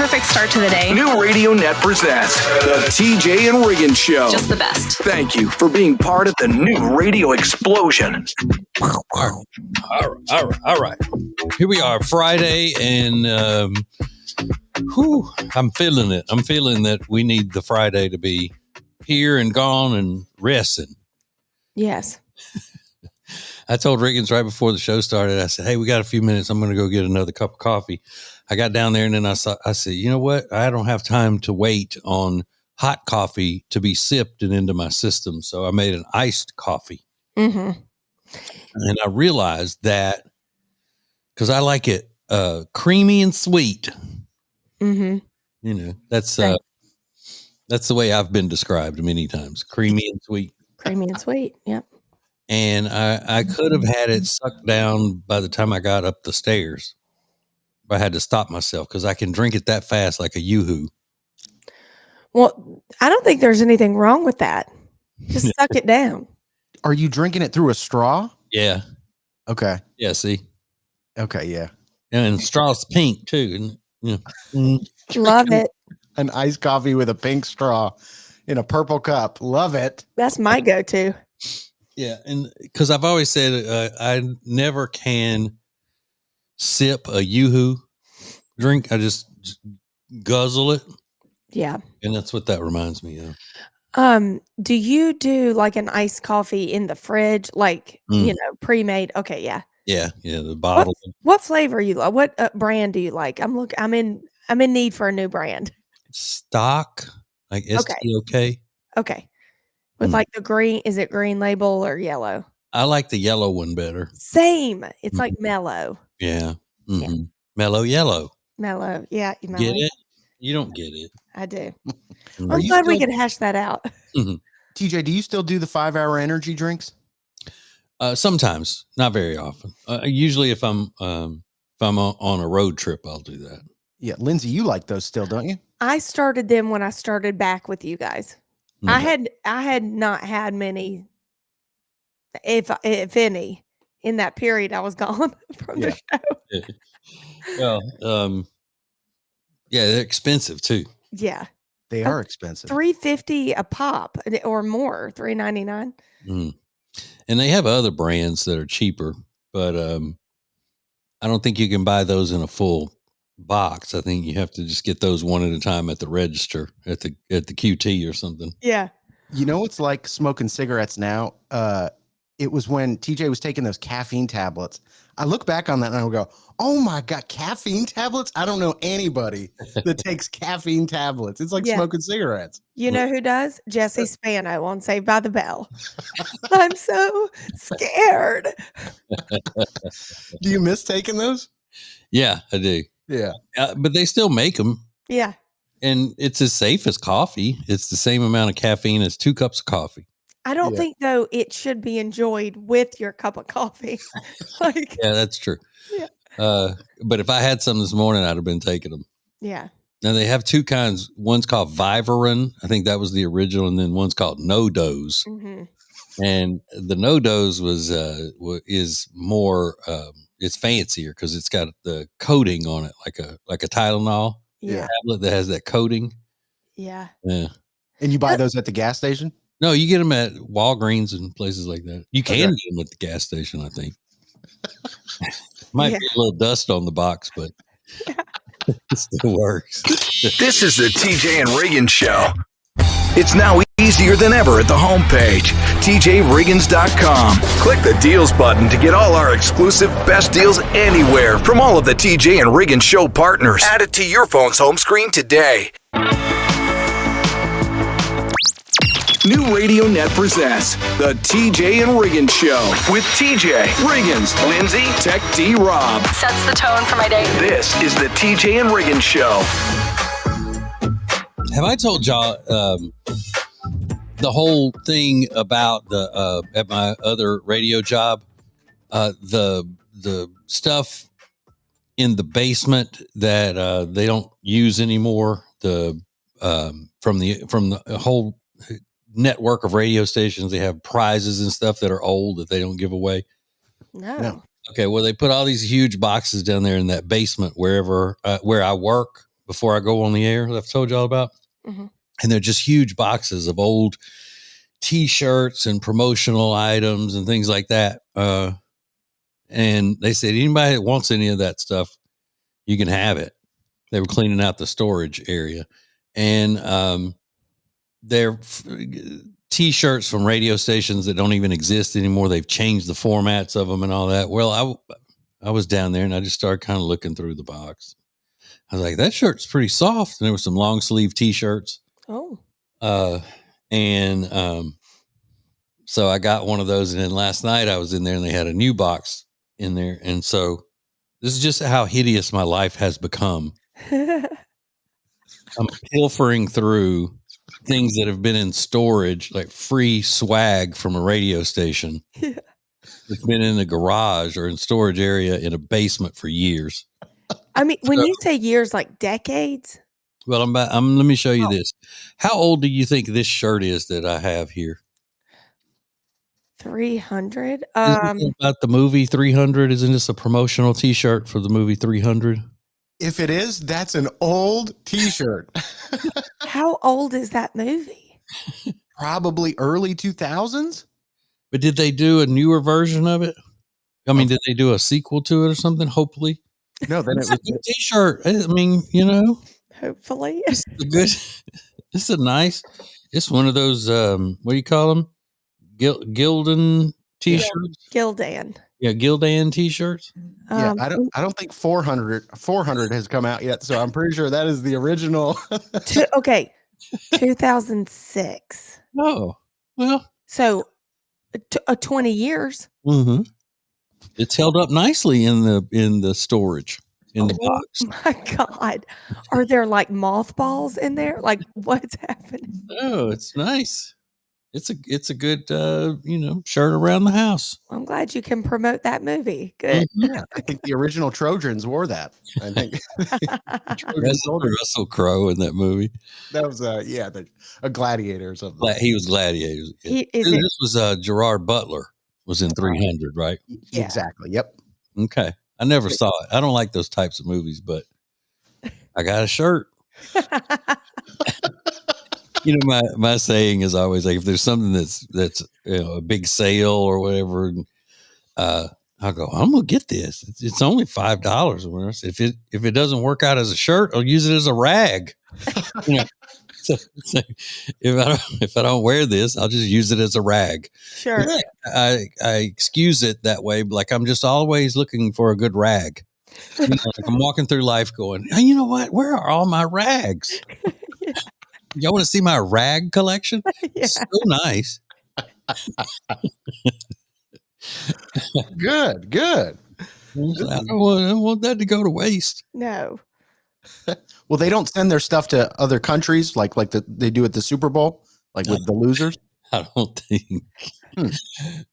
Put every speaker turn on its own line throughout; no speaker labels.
perfect start to the day.
New Radio Net presents the TJ and Riggins Show.
Just the best.
Thank you for being part of the new radio explosion.
All right. Here we are, Friday, and I'm feeling it. I'm feeling that we need the Friday to be here and gone and resting.
Yes.
I told Riggins right before the show started, I said, hey, we got a few minutes. I'm going to go get another cup of coffee. I got down there and then I said, you know what? I don't have time to wait on hot coffee to be sipped and into my system. So I made an iced coffee.
Mm-hmm.
And I realized that because I like it creamy and sweet.
Mm-hmm.
You know, that's the way I've been described many times. Creamy and sweet.
Creamy and sweet. Yep.
And I could have had it sucked down by the time I got up the stairs. But I had to stop myself because I can drink it that fast like a yoo-hoo.
Well, I don't think there's anything wrong with that. Just suck it down.
Are you drinking it through a straw?
Yeah.
Okay.
Yeah, see?
Okay, yeah.
And straw's pink too. And,
Love it.
An iced coffee with a pink straw in a purple cup. Love it.
That's my go-to.
Yeah, and because I've always said I never can sip a yoo-hoo drink. I just guzzle it.
Yeah.
And that's what that reminds me of.
Do you do like an iced coffee in the fridge, like pre-made? Okay, yeah.
Yeah, the bottle.
What flavor you like? What brand do you like? I'm in need for a new brand.
Stock, like STOK.
Okay. With like the green, is it green label or yellow?
I like the yellow one better.
Same. It's like mellow.
Yeah. Mm-hmm. Yeah. Mellow yellow.
Mellow. Yeah.
Get it? You don't get it.
I do. I'm glad we could hash that out.
Mm-hmm.
TJ, do you still do the 5-hour energy drinks?
Sometimes, not very often. Usually if I'm on a road trip, I'll do that.
Yeah. Lindsay, you like those still, don't you?
I started them when I started back with you guys. Okay. I had not had many, if any, in that period I was gone from the show.
Well, yeah, they're expensive too.
Yeah,
they are expensive.
$3.50 a pop or more, $3.99.
Mm. And they have other brands that are cheaper, but I don't think you can buy those in a full box. I think you have to just get those one at a time at the register at the QT or something.
Yeah.
You know what's like smoking cigarettes now? It was when TJ was taking those caffeine tablets. I look back on that and I would go, oh my God, caffeine tablets? I don't know anybody that takes caffeine tablets. It's like smoking cigarettes.
You know who does? Jesse Spano on Saved by the Bell. I'm so scared.
Do you miss taking those?
Yeah, I do.
Yeah.
But they still make them.
Yeah.
And it's as safe as coffee. It's the same amount of caffeine as 2 cups of coffee.
I don't think, though, it should be enjoyed with your cup of coffee.
Yeah, that's true.
Yeah.
But if I had some this morning, I'd have been taking them.
Yeah.
Now, they have 2 kinds. One's called Vivarin. I think that was the original. And then one's called No Dose. Mm-hmm. And the No Dose is more, it's fancier because it's got the coating on it, like a Tylenol tablet that has that coating.
Yeah.
Yeah.
And you buy those at the gas station?
No, you get them at Walgreens and places like that. You can get them at the gas station, I think. Might be a little dust on the box, but it still works.
This is the TJ and Riggins Show. It's now easier than ever at the homepage, tjriggins.com. Click the deals button to get all our exclusive best deals anywhere from all of the TJ and Riggins Show partners. Add it to your phone's home screen today. New Radio Net presents the TJ and Riggins Show with TJ, Riggins, Lindsay, Tech D Rob.
Sets the tone for my day.
This is the TJ and Riggins Show.
Have I told y'all the whole thing about the at my other radio job, the stuff in the basement that they don't use anymore? From the whole network of radio stations, they have prizes and stuff that are old that they don't give away.
No.
Okay, well, they put all these huge boxes down there in that basement where I work, before I go on the air that I've told y'all about.
Mm-hmm.
And they're just huge boxes of old T-shirts and promotional items and things like that. And they said, anybody that wants any of that stuff, you can have it. They were cleaning out the storage area. And they're T-shirts from radio stations that don't even exist anymore. They've changed the formats of them and all that. Well, I was down there and I just started kind of looking through the box. I was like, that shirt's pretty soft. And there were some long sleeve T-shirts.
Oh.
So I got one of those. And then last night I was in there and they had a new box in there. And so this is just how hideous my life has become. I'm pilfering through things that have been in storage, like free swag from a radio station.
Yeah.
It's been in the garage or in storage area in a basement for years.
I mean, when you say years, like decades.
Well, let me show you this. How old do you think this shirt is that I have here?
300.
Isn't it about the movie 300? Isn't this a promotional T-shirt for the movie 300?
If it is, that's an old T-shirt.
How old is that movie?
Probably early 2000s.
But did they do a newer version of it? I mean, did they do a sequel to it or something? Hopefully.
No, then
It's a good T-shirt. I mean,
Hopefully.
it's a good. It's a nice. It's one of those. What do you call them? Gildan T-shirts.
Gildan.
Yeah, Gildan T-shirts.
Yeah, I don't think 400 has come out yet, so I'm pretty sure that is the original.
Okay, 2006.
Oh, well.
So, 20 years.
Mm-hmm. It's held up nicely in the storage in the box.
Oh my God, are there like mothballs in there? Like, what's happening?
Oh, it's nice. It's a good shirt around the house.
I'm glad you can promote that movie. Good.
Yeah, I think the original Trojans wore that. I think
Russell Crowe in that movie.
That was a gladiator or something.
He was gladiator. This was Gerard Butler was in 300, right?
Yeah. Exactly. Yep.
Okay. I never saw it. I don't like those types of movies, but I got a shirt. My saying is always like, if there's something that's a big sale or whatever, I'll go, I'm gonna get this. It's only $5. If it doesn't work out as a shirt, I'll use it as a rag. So if I don't wear this, I'll just use it as a rag.
Sure.
I excuse it that way, like I'm just always looking for a good rag. Like I'm walking through life going, hey, you know what? Where are all my rags?
Yeah.
Y'all want to see my rag collection?
Yeah.
So nice.
Good.
I don't want that to go to waste.
No.
Well, they don't send their stuff to other countries like they do at the Super Bowl, like with the losers.
I don't think.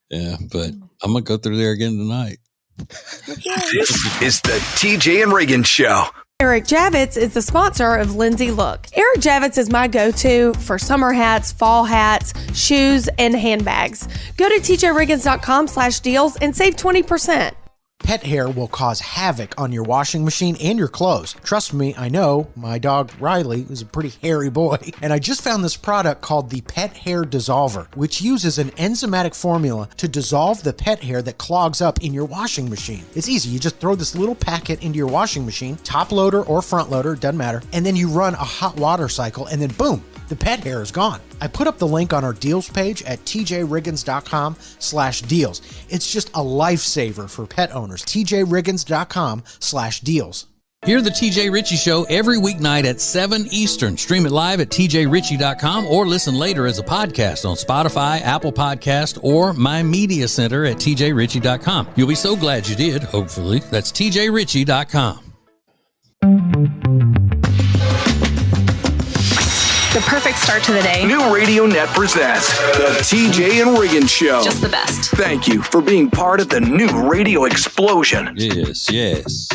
Yeah, but I'm gonna go through there again tonight.
This is the TJ and Riggins Show.
Eric Javits is the sponsor of Lindsay Look. Eric Javits is my go-to for summer hats, fall hats, shoes, and handbags. Go to tjriggins.com/deals and save 20%.
Pet hair will cause havoc on your washing machine and your clothes. Trust me, I know. My dog Riley is a pretty hairy boy. And I just found this product called the Pet Hair Dissolver, which uses an enzymatic formula to dissolve the pet hair that clogs up in your washing machine. It's easy. You just throw this little packet into your washing machine, top loader or front loader, doesn't matter. And then you run a hot water cycle and then boom, the pet hair is gone. I put up the link on our deals page at tjriggins.com/deals. It's just a lifesaver for pet owners. tjriggins.com/deals.
Hear the TJ Ritchie Show every weeknight at 7 Eastern. Stream it live at tjritchie.com or listen later as a podcast on Spotify, Apple Podcast, or My Media Center at tjritchie.com. You'll be so glad you did, hopefully. That's tjritchie.com.
The perfect start to the day.
New Radio Net presents the TJ and Riggins Show.
Just the best.
Thank you for being part of the new radio explosion.
Yes. Yes.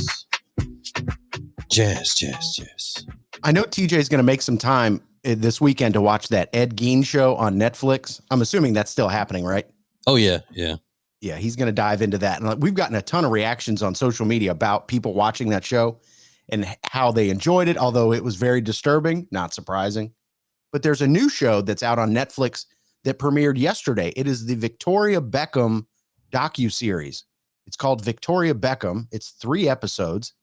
I know TJ's going to make some time this weekend to watch that Ed Gein show on Netflix. I'm assuming that's still happening, right?
Oh, yeah.
Yeah, he's going to dive into that. And we've gotten a ton of reactions on social media about people watching that show. and how they enjoyed it, although it was very disturbing, not surprising. But there's a new show that's out on Netflix that premiered yesterday. It is the Victoria Beckham docuseries. It's called Victoria Beckham. It's 3 episodes.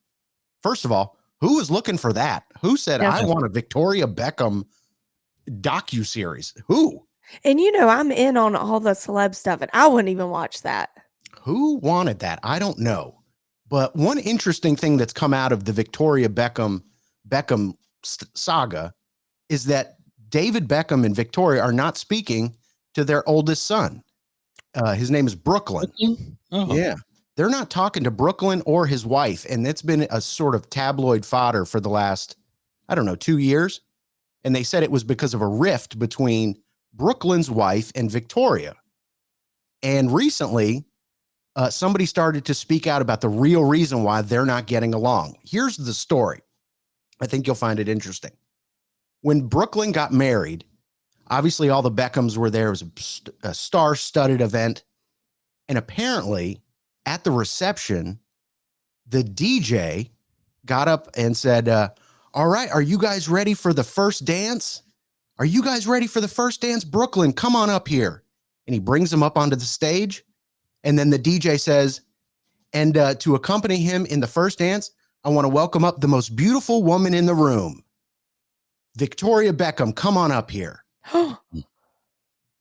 First of all, who was looking for that? Who said, I want a Victoria Beckham docuseries? Who?
And I'm in on all the celeb stuff, and I wouldn't even watch that.
Who wanted that? I don't know. But one interesting thing that's come out of the Victoria Beckham saga is that David Beckham and Victoria are not speaking to their oldest son. His name is Brooklyn.
Oh.
Yeah. They're not talking to Brooklyn or his wife. And it's been a sort of tabloid fodder for the last, 2 years. And they said it was because of a rift between Brooklyn's wife and Victoria. And recently, somebody started to speak out about the real reason why they're not getting along. Here's the story. I think you'll find it interesting. When Brooklyn got married, obviously all the Beckhams were there. It was a star-studded event. And apparently, at the reception, the DJ got up and said, all right, are you guys ready for the first dance? Are you guys ready for the first dance? Brooklyn, come on up here. And he brings him up onto the stage. And then the DJ says, and to accompany him in the first dance, I want to welcome up the most beautiful woman in the room. Victoria Beckham, come on up here.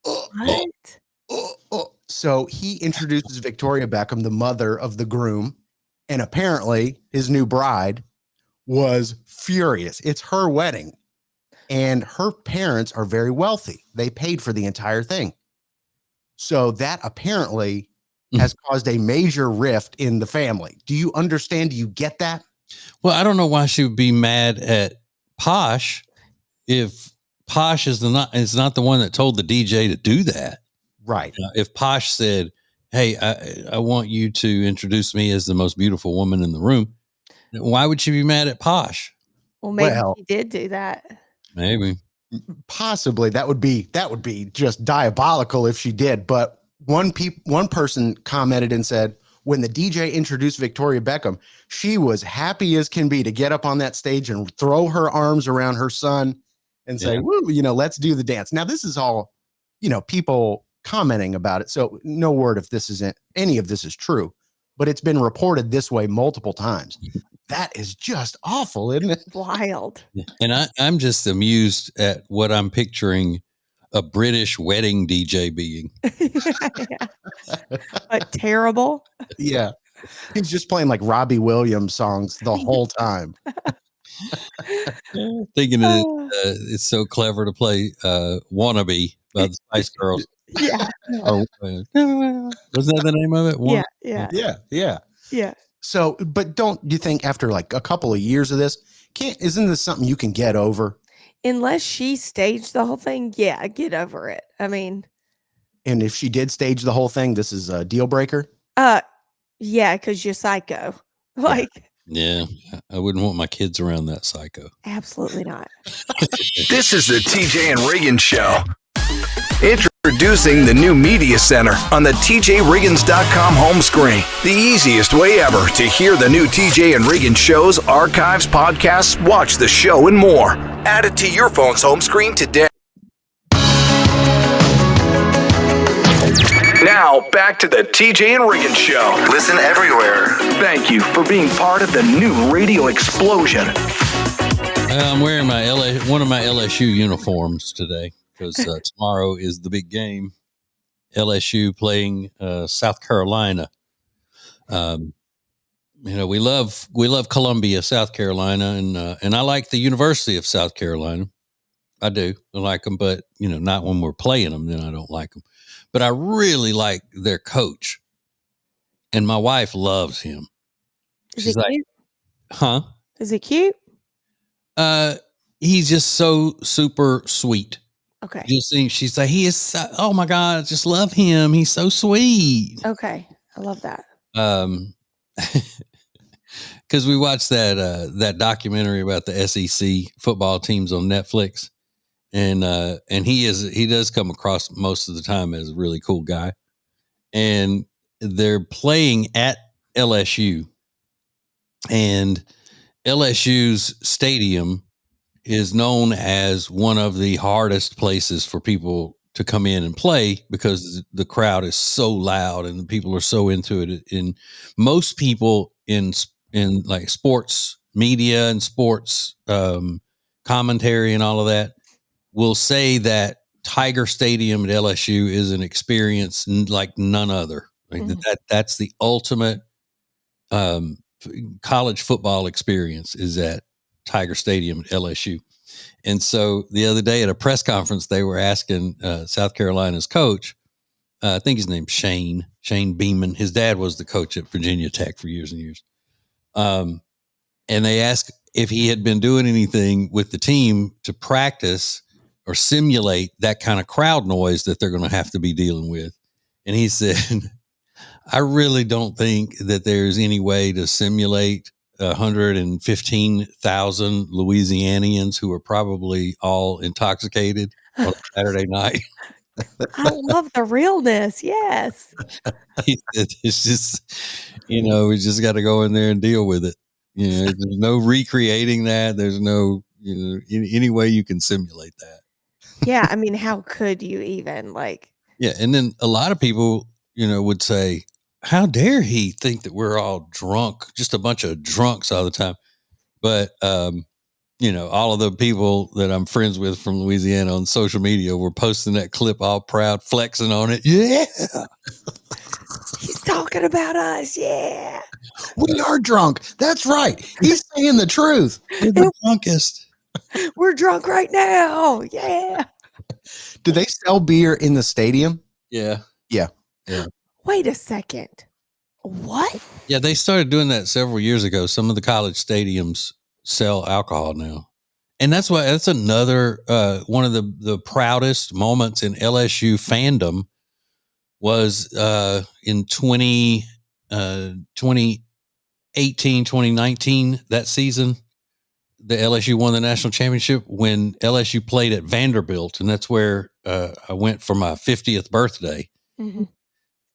What?
So he introduces Victoria Beckham, the mother of the groom, and apparently his new bride was furious. It's her wedding, and her parents are very wealthy. They paid for the entire thing. So that apparently has caused a major rift in the family. Do you understand? Do you get that?
Well, I don't know why she would be mad at Posh if Posh is not the one that told the DJ to do that.
Right.
If Posh said, hey, I want you to introduce me as the most beautiful woman in the room, why would she be mad at Posh?
Well, maybe he did do that.
Maybe.
Possibly. That would be just diabolical if she did. But one person commented and said, when the DJ introduced Victoria Beckham, she was happy as can be to get up on that stage and throw her arms around her son and say, woo, let's do the dance. Now, this is all, people commenting about it. So no word if any of this is true, but it's been reported this way multiple times. That is just awful, isn't it?
Wild.
And I'm just amused at what I'm picturing a British wedding DJ being.
Yeah. But terrible.
Yeah. He's just playing like Robbie Williams songs the whole time.
Thinking it's so clever to play Wannabe by the Spice Girls.
Yeah.
Was that the name of it?
Yeah. So, but don't you think after like a couple of years of this, isn't this something you can get over?
Unless she staged the whole thing, yeah, get over it. I mean,
and if she did stage the whole thing, this is a deal breaker.
Yeah, because you're psycho. Like,
yeah, I wouldn't want my kids around that psycho.
Absolutely not.
This is the TJ and Riggins Show. Introducing the new Media Center on the TJRiggins.com home screen. The easiest way ever to hear the new TJ and Riggins shows, archives, podcasts, watch the show, and more. Add it to your phone's home screen today. Now, back to the TJ and Riggins Show.
Listen everywhere.
Thank you for being part of the new radio explosion.
I'm wearing one of my LSU uniforms today because tomorrow is the big game. LSU playing South Carolina. We love Columbia, South Carolina, and I like the University of South Carolina. I do. I like them, but not when we're playing them. Then I don't like them. But I really like their coach, and my wife loves him.
She's like, cute?
Huh?
Is he cute?
He's just so super sweet.
Okay.
She's like, he is so, oh my God, I just love him. He's so sweet.
Okay. I love that.
Because we watched that documentary about the SEC football teams on Netflix. And he does come across most of the time as a really cool guy. And they're playing at LSU. And LSU's stadium is known as one of the hardest places for people to come in and play because the crowd is so loud and the people are so into it. And most people in like sports media and sports commentary and all of that will say that Tiger Stadium at LSU is an experience like none other. Like that's the ultimate college football experience is at Tiger Stadium at LSU. And so the other day at a press conference, they were asking South Carolina's coach, I think his name's Shane Beeman. His dad was the coach at Virginia Tech for years and years. And they asked if he had been doing anything with the team to practice or simulate that kind of crowd noise that they're going to have to be dealing with. And he said, I really don't think that there's any way to simulate 115,000 Louisianians who are probably all intoxicated on Saturday night.
I love the realness. Yes.
It's just, we just got to go in there and deal with it. There's no recreating that. There's no, any way you can simulate that.
Yeah. I mean, how could you even
Yeah. And then a lot of people, would say, how dare he think that we're all drunk, just a bunch of drunks all the time. But, all of the people that I'm friends with from Louisiana on social media were posting that clip all proud, flexing on it. Yeah.
He's talking about us. Yeah.
We are drunk. That's right. He's saying the truth.
We're the drunkest.
We're drunk right now. Yeah.
Do they sell beer in the stadium?
Yeah.
Yeah.
Wait a second. What?
Yeah, they started doing that several years ago. Some of the college stadiums sell alcohol now. And that's another one of the proudest moments in LSU fandom was in 2018, 2019, that season. The LSU won the national championship when LSU played at Vanderbilt. And that's where I went for my 50th birthday.
Mm-hmm.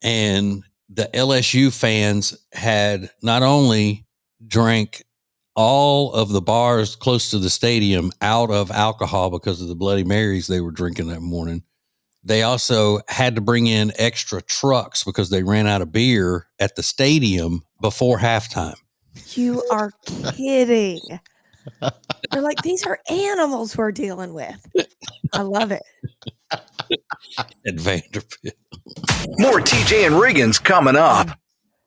And the LSU fans had not only drank all of the bars close to the stadium out of alcohol because of the Bloody Marys they were drinking that morning. They also had to bring in extra trucks because they ran out of beer at the stadium before halftime.
You are kidding. They're like, these are animals we're dealing with. I love it.
At Vanderbilt.
More TJ and Riggins coming up.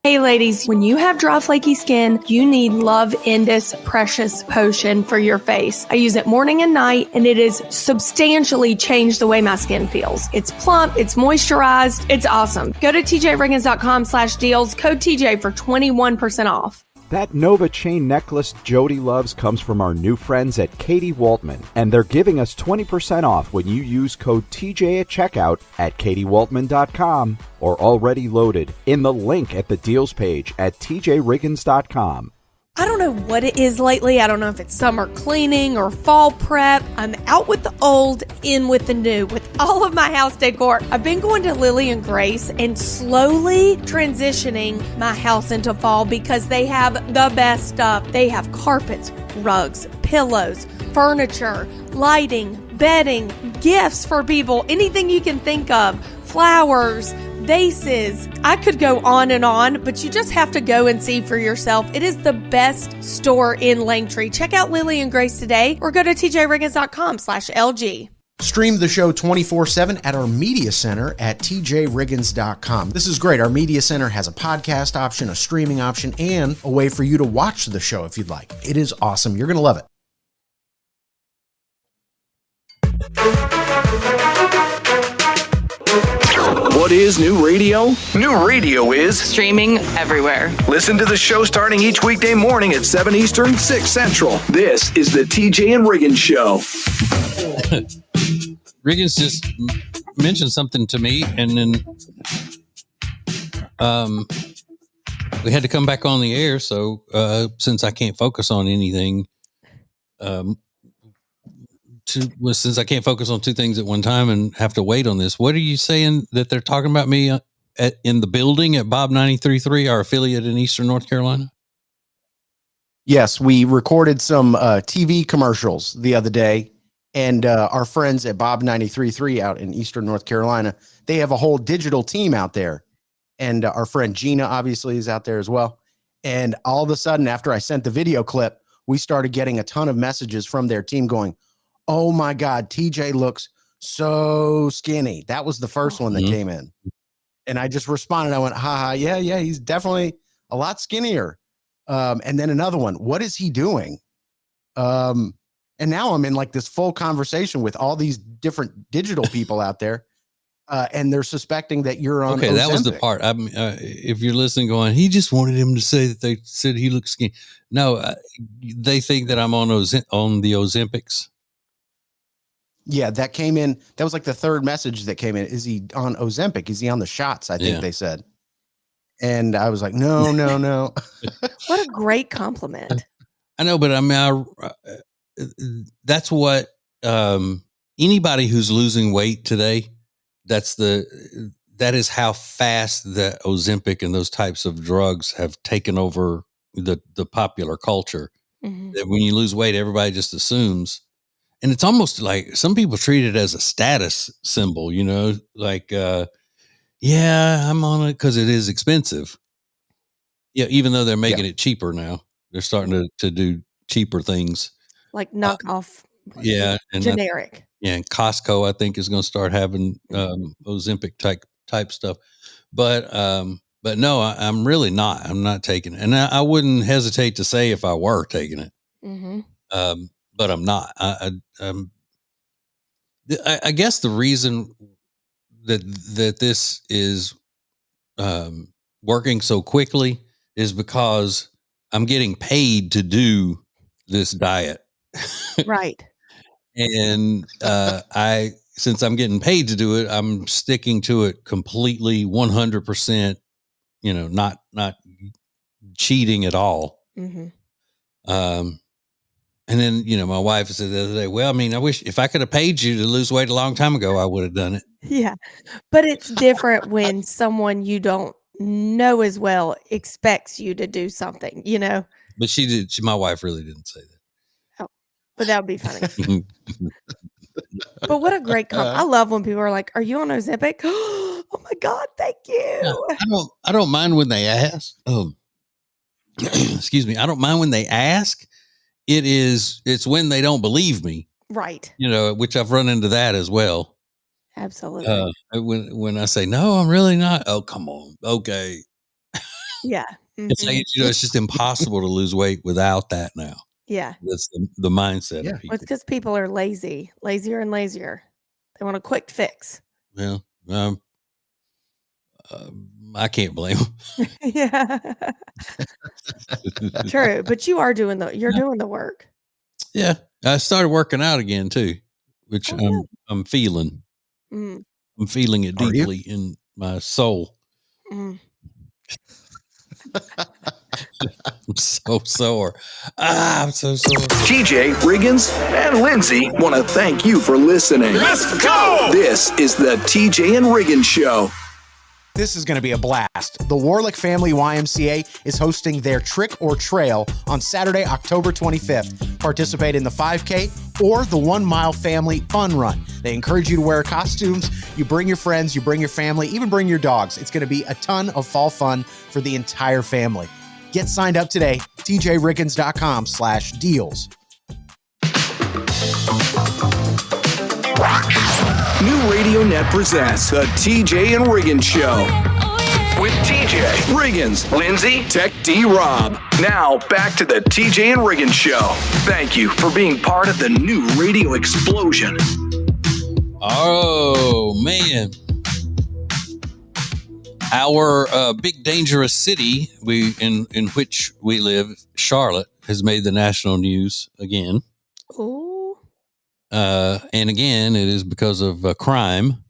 Hey ladies, when you have dry flaky skin, you need Love Indus Precious Potion for your face. I use it morning and night, and it has substantially changed the way my skin feels. It's plump, it's moisturized, it's awesome. Go to tjriggins.com/deals, code TJ for 21% off.
That Nova chain necklace Jody loves comes from our new friends at Katie Waltman, and they're giving us 20% off when you use code TJ at checkout at katiewaltman.com or already loaded in the link at the deals page at tjriggins.com.
I don't know what it is lately. I don't know if it's summer cleaning or fall prep. I'm out with the old, in with the new, with all of my house decor. I've been going to Lily and Grace and slowly transitioning my house into fall because they have the best stuff. They have carpets, rugs, pillows, furniture, lighting, bedding, gifts for people, anything you can think of, flowers, vases. I could go on, but you just have to go and see for yourself. It is the best store in Langtree. Check out Lily and Grace today or go to tjriggins.com/LG.
Stream the show 24/7 at our media center at tjriggins.com. This is great. Our media center has a podcast option, a streaming option, and a way for you to watch the show if you'd like. It is awesome. You're going to love it.
What is new radio? New radio is
streaming everywhere.
Listen to the show starting each weekday morning at 7 Eastern, 6 Central. This is the TJ and Riggins Show.
Riggins just mentioned something to me, and then we had to come back on the air. So since I can't focus on anything, since I can't focus on two things at one time and have to wait on this, what are you saying that they're talking about me in the building at Bob 93.3, our affiliate in Eastern North Carolina?
Yes, we recorded some TV commercials the other day, and our friends at Bob 93.3 out in Eastern North Carolina, they have a whole digital team out there. And our friend Gina obviously is out there as well. And all of a sudden, after I sent the video clip, we started getting a ton of messages from their team going, "Oh my God, TJ looks so skinny." That was the first one that came in. And I just responded. I went, haha, yeah, he's definitely a lot skinnier. And then another one, what is he doing? And now I'm in like this full conversation with all these different digital people out there. And they're suspecting that you're on.
Okay, that was the part. I mean, if you're listening, going, he just wanted him to say that they said he looks skinny. No, they think that I'm on the Ozempics.
Yeah, that came in. That was like the third message that came in. Is he on Ozempic? Is he on the shots? I think they said. And I was like, no.
What a great compliment.
I know, but I mean, that's what anybody who's losing weight today. That is how fast the Ozempic and those types of drugs have taken over the popular culture. Mm-hmm. That when you lose weight, everybody just assumes, and it's almost like some people treat it as a status symbol, you know, like, yeah, I'm on it because it is expensive. Yeah, even though they're making it cheaper now, they're starting to do cheaper things,
like knockoff.
And
generic.
And Costco, I think, is going to start having Ozempic type stuff. But no, I'm really not. I'm not taking it, and I wouldn't hesitate to say if I were taking it. Mm-hmm. But I'm not. I guess the reason that this is working so quickly is because I'm getting paid to do this diet.
Right.
And since I'm getting paid to do it, I'm sticking to it completely 100%, you know, not cheating at all. Mm-hmm. And then, you know, my wife said the other day, well, I mean, I wish if I could have paid you to lose weight a long time ago, I would have done it.
Yeah. But it's different when someone you don't know as well expects you to do something, you know?
But my wife really didn't say that.
Oh, but that would be funny. But what a great compliment. I love when people are like, are you on Ozempic? Oh my God, thank you.
Yeah, I don't mind when they ask. Excuse me. I don't mind when they ask. It's when they don't believe me.
Right.
You know, which I've run into that as well.
Absolutely.
When I say, no, I'm really not. Oh, come on. Okay.
Yeah. Mm-hmm.
It's like, you know, it's just impossible to lose weight without that now.
Yeah.
That's the mindset of people.
Well, it's because people are lazier and lazier. They want a quick fix.
Well, I can't blame them.
Yeah. True. But you are doing doing the work.
Yeah. I started working out again too, which I'm feeling. Mm. I'm feeling it deeply in my soul. Mm. I'm so sore. I'm so sore.
TJ, Riggins, and Lindsay want to thank you for listening. Let's go! This is the TJ and Riggins Show.
This is going to be a blast. The Warlick Family YMCA is hosting their Trick or Trail on Saturday, October 25th. Participate in the 5K or the 1 Mile Family Fun Run. They encourage you to wear costumes. You bring your friends, you bring your family, even bring your dogs. It's going to be a ton of fall fun for the entire family. Get signed up today, tjriggins.com/deals.
New Radio Net presents the TJ and Riggins Show. With TJ, Riggins, Lindsay, Tech D Rob. Now back to the TJ and Riggins Show. Thank you for being part of the new radio explosion.
Oh man. Our big dangerous city in which we live, Charlotte, has made the national news again.
Ooh.
And again, it is because of a crime.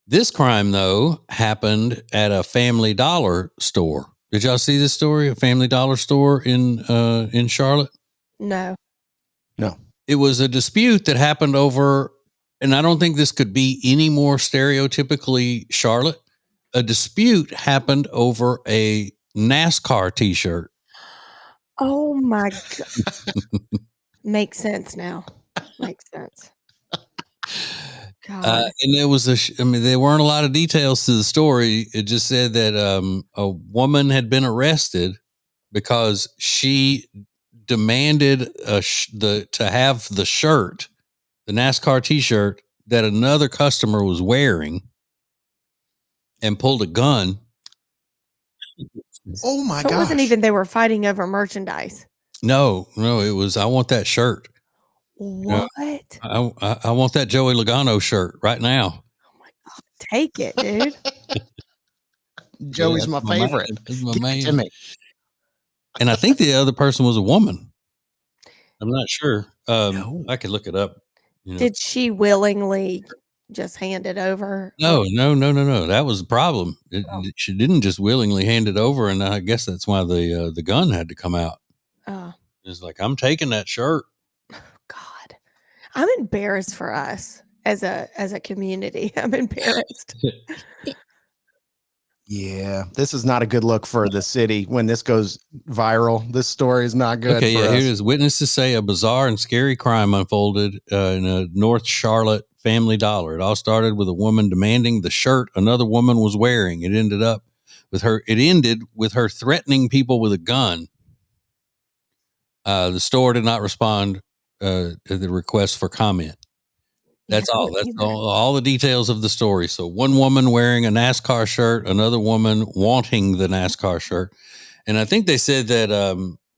This crime, though, happened at a Family Dollar store. Did y'all see this story? A Family Dollar store in Charlotte?
No.
It was a dispute that happened over, and I don't think this could be any more stereotypically Charlotte. A dispute happened over a NASCAR t-shirt.
Oh my God. Makes sense now. Makes sense. God.
And there was there weren't a lot of details to the story. It just said that a woman had been arrested because she demanded to have the shirt, the NASCAR t-shirt that another customer was wearing, and pulled a gun.
Oh my
So it
gosh.
wasn't even they were fighting over merchandise.
No, it was, I want that shirt.
What?
I want that Joey Logano shirt right now.
Oh my God. Take it, dude.
Joey's my favorite.
That's my
Give it
man.
to me.
And I think the other person was a woman. I'm not sure.
No.
I could look it up. You know.
Did she willingly just hand it over?
No. That was the problem. She didn't just willingly hand it over, and I guess that's why the gun had to come out.
Oh,
It's like, I'm taking that shirt.
God. I'm embarrassed for us as a community. I'm embarrassed.
Yeah, this is not a good look for the city when this goes viral. This story is not good
Okay,
for
yeah,
us.
here it is. Witnesses say a bizarre and scary crime unfolded in a North Charlotte Family Dollar. It all started with a woman demanding the shirt another woman was wearing. It ended with her threatening people with a gun. The store did not respond to the request for comment. That's all. That's all the details of the story. So one woman wearing a NASCAR shirt, another woman wanting the NASCAR shirt. And I think they said that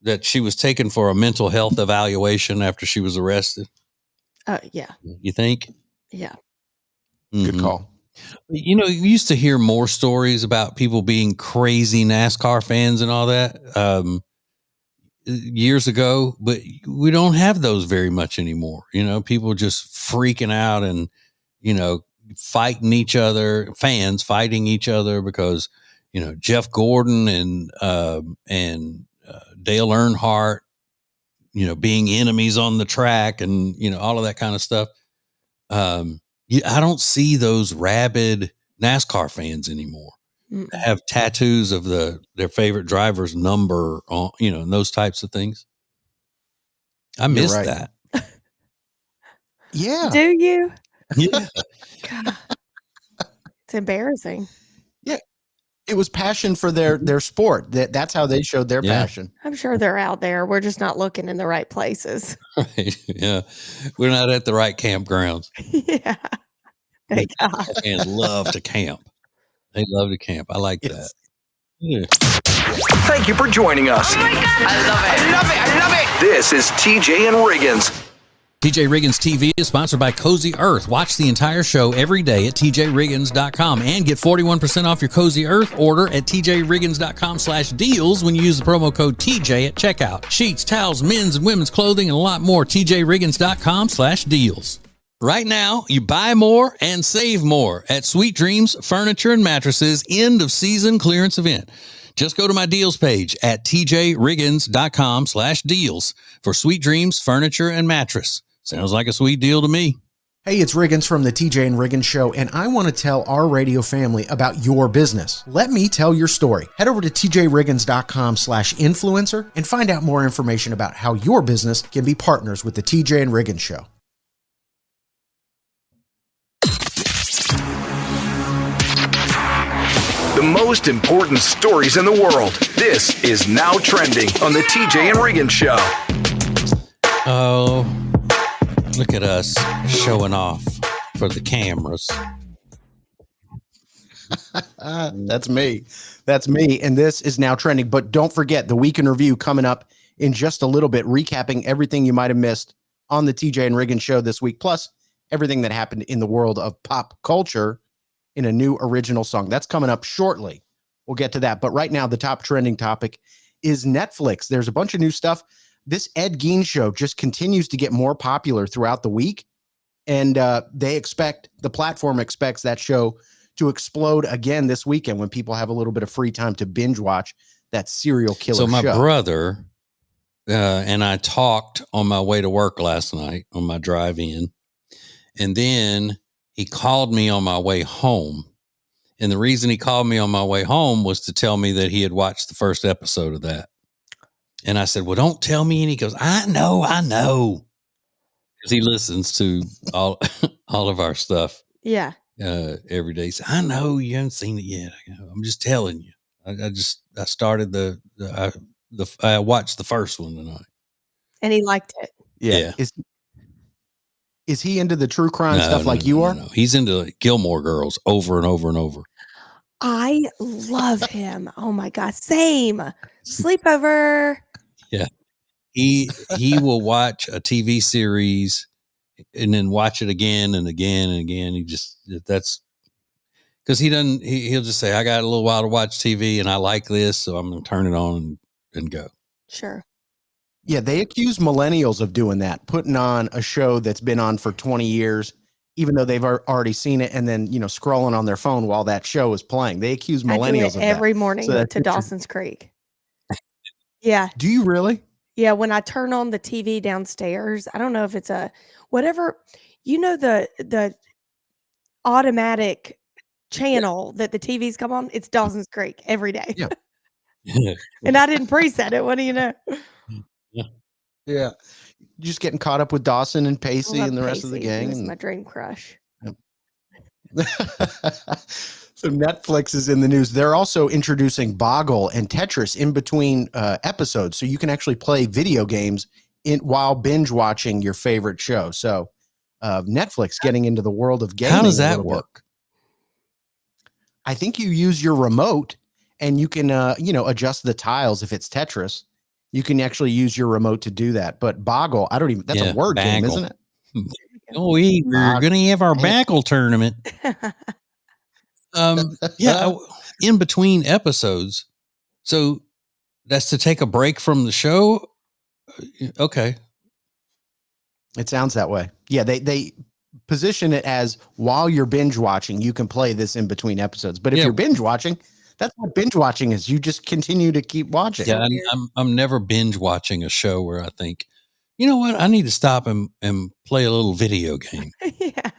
that she was taken for a mental health evaluation after she was arrested.
Yeah.
You think?
Yeah.
Good call.
You know, you used to hear more stories about people being crazy NASCAR fans and all that years ago, but we don't have those very much anymore. You know, people just freaking out and, you know, fighting each other, fans fighting each other because, you know, Jeff Gordon and Dale Earnhardt, you know, being enemies on the track and, you know, all of that kind of stuff. I don't see those rabid NASCAR fans anymore. Have tattoos of their favorite driver's number on, you know, and those types of things. I miss that.
Yeah.
Do you?
Yeah.
God. It's embarrassing.
Yeah. It was passion for their sport. That's how they showed their passion.
I'm sure they're out there. We're just not looking in the right places.
Right. Yeah. We're not at the right campgrounds.
Yeah. Thank God.
Fans love to camp. They love to camp. I like that. Yeah.
Thank you for joining us.
Oh my God. I love it.
This is TJ and Riggins.
TJ Riggins TV is sponsored by Cozy Earth. Watch the entire show every day at tjriggins.com and get 41% off your Cozy Earth order at tjriggins.com/deals when you use the promo code TJ at checkout. Sheets, towels, men's and women's clothing, and a lot more. tjriggins.com/deals. Right now, you buy more and save more at Sweet Dreams Furniture and Mattresses end of season clearance event. Just go to my deals page at tjriggins.com/deals for Sweet Dreams Furniture and Mattress. Sounds like a sweet deal to me.
Hey, it's Riggins from the TJ and Riggins Show, and I want to tell our radio family about your business. Let me tell your story. Head over to tjriggins.com/influencer and find out more information about how your business can be partners with the TJ and Riggins Show.
The most important stories in the world. This is Now Trending on the TJ and Riggins Show.
Oh, look at us showing off for the cameras.
That's me. That's me. And this is Now Trending. But don't forget the Week in Review coming up in just a little bit, recapping everything you might have missed on the TJ and Riggins Show this week, plus everything that happened in the world of pop culture in a new original song. That's coming up shortly. We'll get to that. But right now, the top trending topic is Netflix. There's a bunch of new stuff. This Ed Gein show just continues to get more popular throughout the week. And the platform expects that show to explode again this weekend when people have a little bit of free time to binge watch that serial killer show.
So my brother and I talked on my way to work last night on my drive in. And then he called me on my way home. And the reason he called me on my way home was to tell me that he had watched the first episode of that. And I said, well, don't tell me. And he goes, I know. Because he listens to all of our stuff
Yeah.
every day. He said, I know you haven't seen it yet. I'm just telling you. I started I watched the first one tonight.
And he liked it.
Yeah.
Is he into the true crime stuff like you are?
No. He's into Gilmore Girls over and over and over.
I love him. Oh my God. Same. Sleepover.
Yeah. He will watch a TV series and then watch it again and again and again. That's because he'll just say, I got a little while to watch TV and I like this, so I'm going to turn it on and go.
Sure.
Yeah, they accuse millennials of doing that, putting on a show that's been on for 20 years, even though they've already seen it, and then, scrolling on their phone while that show is playing. They accuse millennials of that.
Every morning to Dawson's Creek. Yeah.
Do you really?
Yeah, when I turn on the TV downstairs, I don't know if it's whatever, the automatic channel that the TVs come on, it's Dawson's Creek every day.
Yeah.
And I didn't preset it. What do you know?
Yeah. Just getting caught up with Dawson and Pacey and the rest of the gang.
He's my dream crush.
So Netflix is in the news. They're also introducing Boggle and Tetris in between episodes, so you can actually play video games while binge watching your favorite show. So Netflix getting into the world of gaming.
How does that work?
I think you use your remote and you can adjust the tiles. If it's Tetris, you can actually use your remote to do that. But Boggle, that's a word game, isn't it?
Oh, we're going to have our Baggle tournament. In between episodes. So that's to take a break from the show. Okay.
It sounds that way. Yeah. They position it as while you're binge watching, you can play this in between episodes. But if you're binge watching, that's what binge watching is. You just continue to keep watching.
Yeah. I'm never binge watching a show where I think, you know what? I need to stop and play a little video game.
Yeah.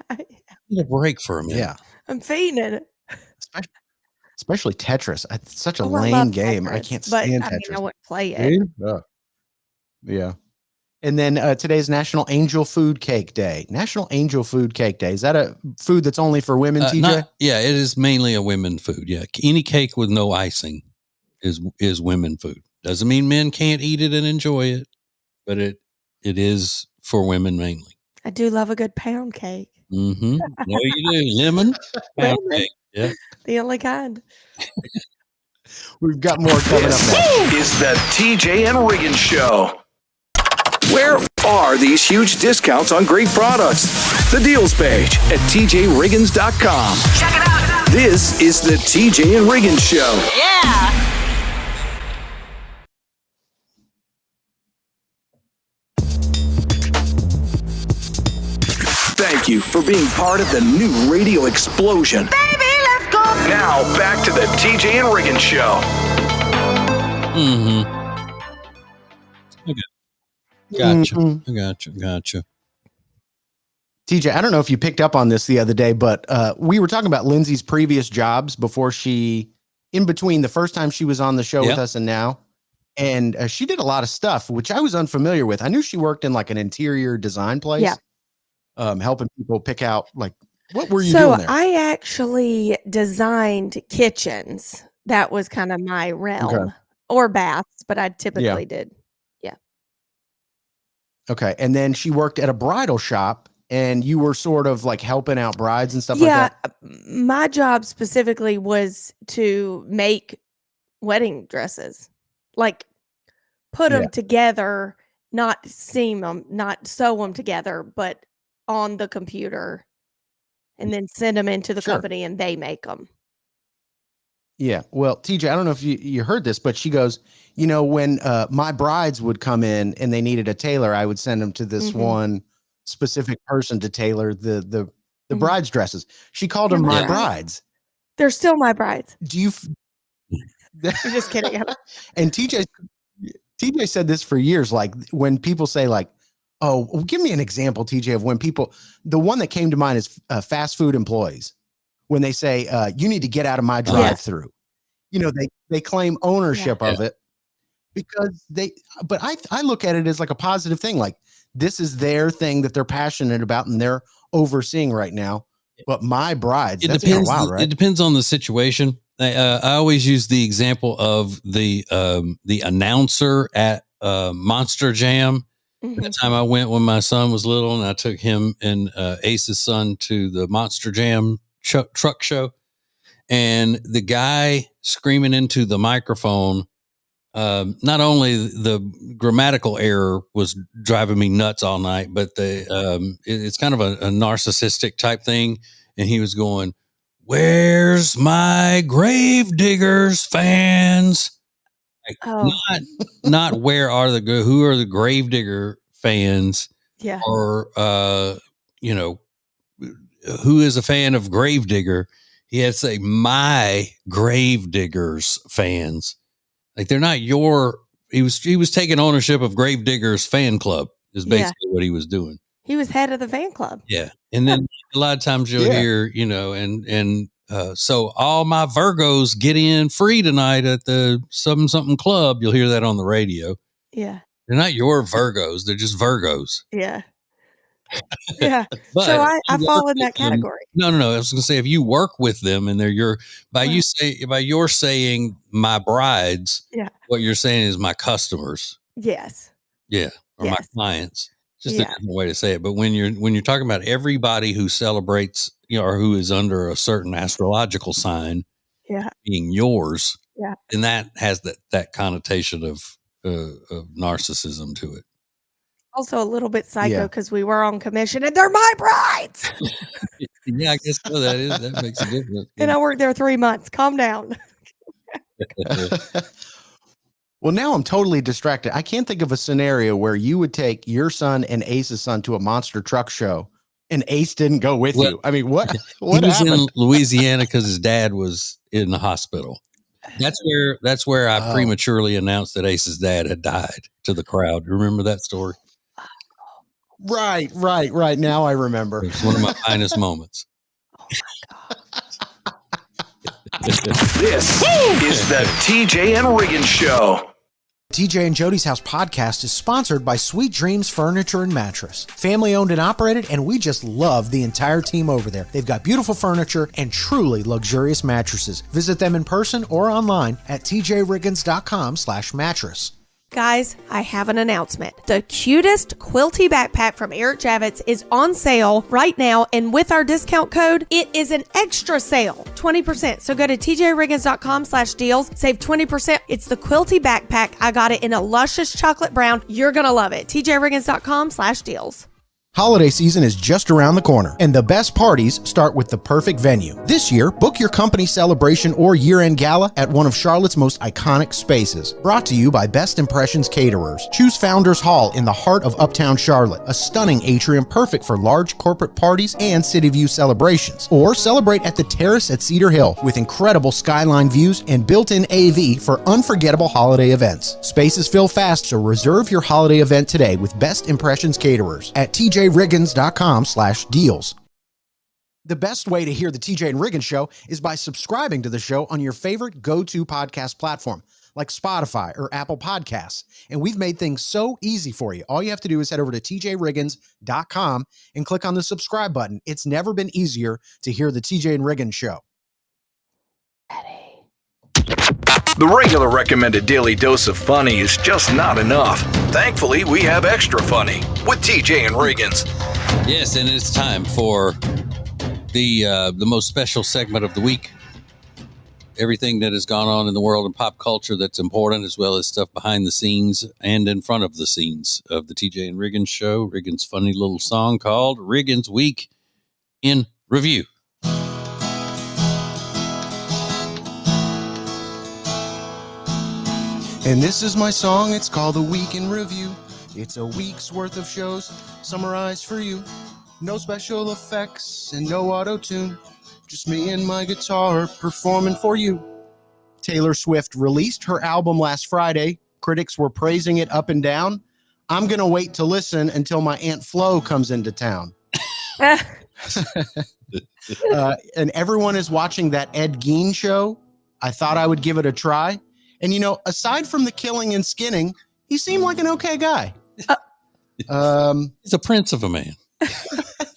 Need a break for a minute.
Yeah.
I'm feeding it.
Especially Tetris. It's such a lame game. I can't stand Tetris.
I wouldn't play it.
Yeah. And then today's National Angel Food Cake Day. National Angel Food Cake Day. Is that a food that's only for women, TJ?
It is mainly a women food. Yeah. Any cake with no icing is women food. Doesn't mean men can't eat it and enjoy it, but it is for women mainly.
I do love a good pound cake.
Mm-hmm. No, you do. Lemon pound cake. Yeah.
The only kind.
We've got more coming up next.
Is the TJ and Riggins Show. Where are these huge discounts on great products? The deals page at tjriggins.com.
Check it out.
This is the TJ and Riggins Show.
Yeah.
Thank you for being part of the new radio explosion.
Baby, let's go.
Now, back to the TJ and Riggins Show.
Mm-hmm. Gotcha.
TJ, I don't know if you picked up on this the other day, but we were talking about Lindsay's previous jobs before in between the first time she was on the show with us and now. And she did a lot of stuff, which I was unfamiliar with. I knew she worked in like an interior design place. Yeah. Helping people pick out, like, what were you doing there?
I actually designed kitchens. That was kind of my realm, or baths, but I typically did. Yeah.
Okay. And then she worked at a bridal shop and you were sort of like helping out brides and stuff like that.
Yeah. My job specifically was to make wedding dresses, like put them together, not seam them, not sew them together, but on the computer, and then send them into the company and they make them.
Yeah. Well, TJ, I don't know if you heard this, but she goes, when my brides would come in and they needed a tailor, I would send them to this one specific person to tailor the brides' dresses. She called them my brides.
They're still my brides.
Do you?
I'm just kidding.
And TJ said this for years. Like when people say like, oh, give me an example, TJ, of when the one that came to mind is fast food employees. when they say, you need to get out of my drive-through. You know, they claim ownership of it because but I look at it as like a positive thing. Like, this is their thing that they're passionate about and they're overseeing right now. But my brides, that's kind of wild, right?
It depends on the situation. I always use the example of the announcer at Monster Jam. That time I went when my son was little, and I took him and Ace's son to the Monster Jam truck show. And the guy screaming into the microphone, not only the grammatical error was driving me nuts all night, but it's kind of a narcissistic type thing. And he was going, "Where's my Gravediggers fans?" Like, not where are who are the Gravedigger fans?
Yeah.
Or, who is a fan of Gravedigger? He had to say, "My Gravediggers fans." Like, they're not your. He was taking ownership of Gravediggers fan club is basically what he was doing.
He was head of the fan club.
Yeah. And then a lot of times you'll hear, so all my Virgos get in free tonight at the something club. You'll hear that on the radio.
Yeah.
They're not your Virgos. They're just Virgos.
Yeah. Yeah.
But
so I fall in that category.
No. I was going to say, if you work with them and they're by your saying my brides, what you're saying is my customers.
Yes.
Yeah. Or my clients. Just a different way to say it. But when you're talking about everybody who celebrates, or who is under a certain astrological sign being yours, then that has that connotation of narcissism to it.
Also a little bit psycho because we were on commission and they're my brides.
Yeah, I guess so. That makes a difference.
And I worked there 3 months. Calm down.
Well, now I'm totally distracted. I can't think of a scenario where you would take your son and Ace's son to a monster truck show and Ace didn't go with you. I mean, what
he was
happened?
in Louisiana because his dad was in the hospital. That's where I prematurely announced that Ace's dad had died to the crowd. Remember that story?
Right. Now I remember.
It's one of my finest moments.
Oh my God.
This is the TJ and Riggins Show.
TJ and Jody's House podcast is sponsored by Sweet Dreams Furniture and Mattress. Family owned and operated, and we just love the entire team over there. They've got beautiful furniture and truly luxurious mattresses. Visit them in person or online at tjriggins.com/mattress.
Guys, I have an announcement. The cutest quilty backpack from Eric Javits is on sale right now, and with our discount code, it is an extra sale, 20%. So go to tjriggins.com/deals, save 20%. It's the quilty backpack. I got it in a luscious chocolate brown. You're going to love it. tjriggins.com/deals.
Holiday season is just around the corner, and the best parties start with the perfect venue. This year, book your company celebration or year-end gala at one of Charlotte's most iconic spaces. Brought to you by Best Impressions Caterers. Choose Founders Hall in the heart of Uptown Charlotte, a stunning atrium perfect for large corporate parties and city view celebrations. Or celebrate at the Terrace at Cedar Hill with incredible skyline views and built-in AV for unforgettable holiday events. Spaces fill fast, so reserve your holiday event today with Best Impressions Caterers at tjriggins.com/deals. The best way to hear the TJ and Riggins Show is by subscribing to the show on your favorite go-to podcast platform, like Spotify or Apple Podcasts. And we've made things so easy for you. All you have to do is head over to tjriggins.com and click on the subscribe button. It's never been easier to hear the TJ and Riggins Show.
The regular recommended daily dose of funny is just not enough. Thankfully, we have extra funny with TJ and Riggins.
Yes, and it's time for the most special segment of the week. Everything that has gone on in the world and pop culture that's important, as well as stuff behind the scenes and in front of the scenes of the TJ and Riggins Show. Riggins' funny little song called Riggins Week in Review.
And this is my song, it's called The Week in Review. It's a week's worth of shows summarized for you. No special effects and no auto-tune. Just me and my guitar performing for you. Taylor Swift released her album last Friday. Critics were praising it up and down. I'm going to wait to listen until my Aunt Flo comes into town. And everyone is watching that Ed Gein show. I thought I would give it a try. And, aside from the killing and skinning, he seemed like an okay guy.
He's a prince of a man.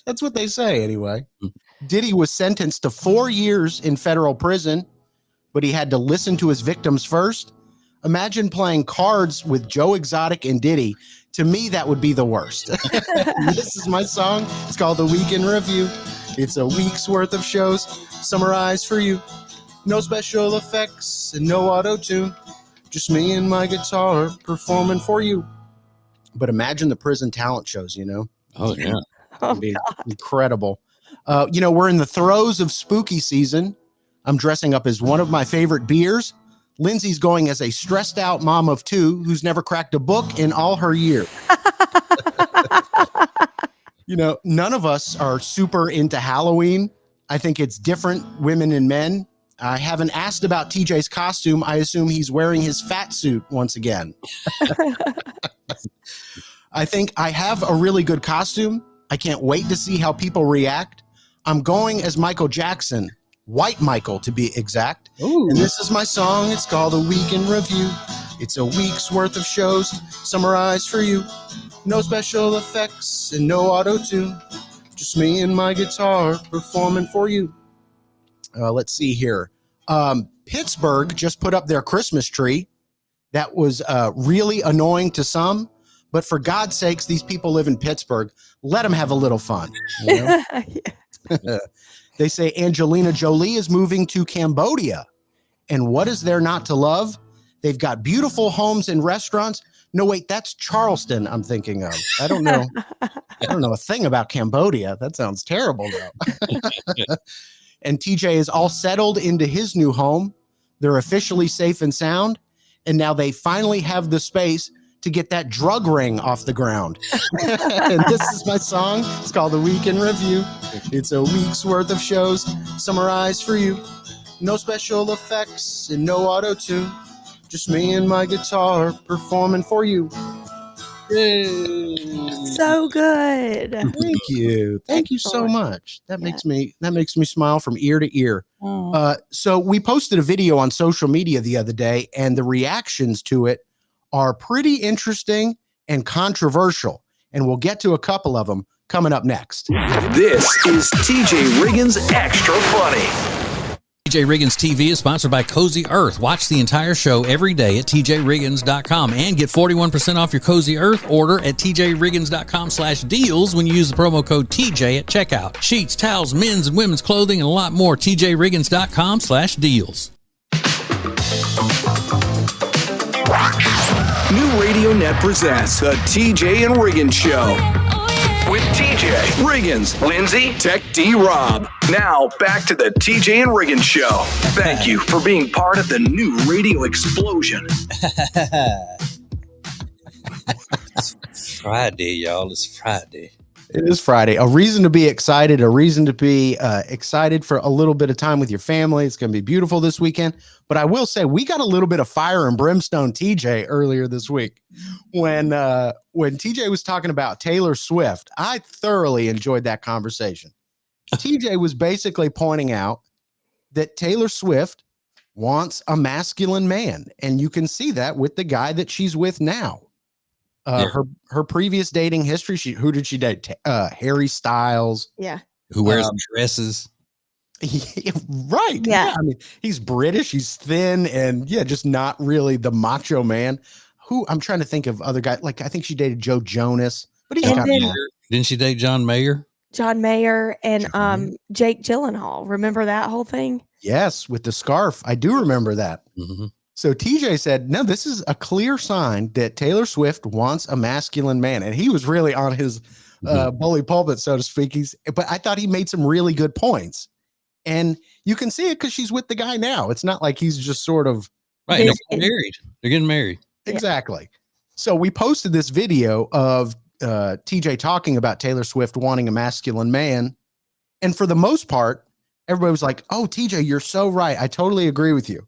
That's what they say anyway. Diddy was sentenced to 4 years in federal prison, but he had to listen to his victims first. Imagine playing cards with Joe Exotic and Diddy. To me, that would be the worst. This is my song. It's called The Week in Review. It's a week's worth of shows summarized for you. No special effects and no auto-tune. Just me and my guitar performing for you. But imagine the prison talent shows,
Oh, yeah.
It'd be incredible. We're in the throes of spooky season. I'm dressing up as one of my favorite beers. Lindsay's going as a stressed out mom of two who's never cracked a book in all her years. None of us are super into Halloween. I think it's different, women and men. I haven't asked about TJ's costume. I assume he's wearing his fat suit once again. I think I have a really good costume. I can't wait to see how people react. I'm going as Michael Jackson, White Michael to be exact. Ooh. And this is my song. It's called A Week in Review. It's a week's worth of shows summarized for you. No special effects and no auto-tune. Just me and my guitar performing for you. Let's see here. Pittsburgh just put up their Christmas tree. That was really annoying to some. But for God's sakes, these people live in Pittsburgh. Let them have a little fun. They say Angelina Jolie is moving to Cambodia. And what is there not to love? They've got beautiful homes and restaurants. No, wait, that's Charleston I'm thinking of. I don't know. I don't know a thing about Cambodia. That sounds terrible, though. And TJ is all settled into his new home. They're officially safe and sound. And now they finally have the space to get that drug ring off the ground. And this is my song. It's called The Week in Review. It's a week's worth of shows summarized for you. No special effects and no auto-tune. Just me and my guitar performing for you.
Yay. So good.
Thank you. Thank you so much. That makes me smile from ear to ear. So we posted a video on social media the other day, and the reactions to it are pretty interesting and controversial. And we'll get to a couple of them coming up next.
This is TJ Riggins Extra Funny.
TJ Riggins TV is sponsored by Cozy Earth. Watch the entire show every day at tjriggins.com and get 41% off your Cozy Earth order at tjriggins.com/deals when you use the promo code TJ at checkout. Sheets, towels, men's and women's clothing, and a lot more. tjriggins.com/deals.
New Radio Net presents the TJ and Riggins Show. With TJ, Riggins, Lindsay, Tech D Rob. Now, back to the TJ and Riggins Show. Thank you for being part of the new radio explosion.
It's Friday, y'all. It's Friday.
It is Friday. A reason to be excited. A reason to be excited for a little bit of time with your family. It's going to be beautiful this weekend. But I will say, we got a little bit of fire and brimstone TJ earlier this week. When TJ was talking about Taylor Swift, I thoroughly enjoyed that conversation. TJ was basically pointing out that Taylor Swift wants a masculine man. And you can see that with the guy that she's with now. Her previous dating history. Who did she date? Harry Styles.
Yeah.
Who wears dresses.
Right.
Yeah.
I mean, he's British. He's thin and just not really the macho man. Who I'm trying to think of other guys. Like I think she dated Joe Jonas, but he's got.
Didn't she date John Mayer?
John Mayer and Jake Gyllenhaal. Remember that whole thing?
Yes, with the scarf. I do remember that.
Mm-hmm.
So TJ said, no, this is a clear sign that Taylor Swift wants a masculine man. And he was really on his bully pulpit, so to speak. But I thought he made some really good points. And you can see it because she's with the guy now. It's not like he's just sort of.
Right. They're getting married. They're getting married.
Exactly. So we posted this video of TJ talking about Taylor Swift wanting a masculine man. And for the most part, everybody was like, oh, TJ, you're so right. I totally agree with you.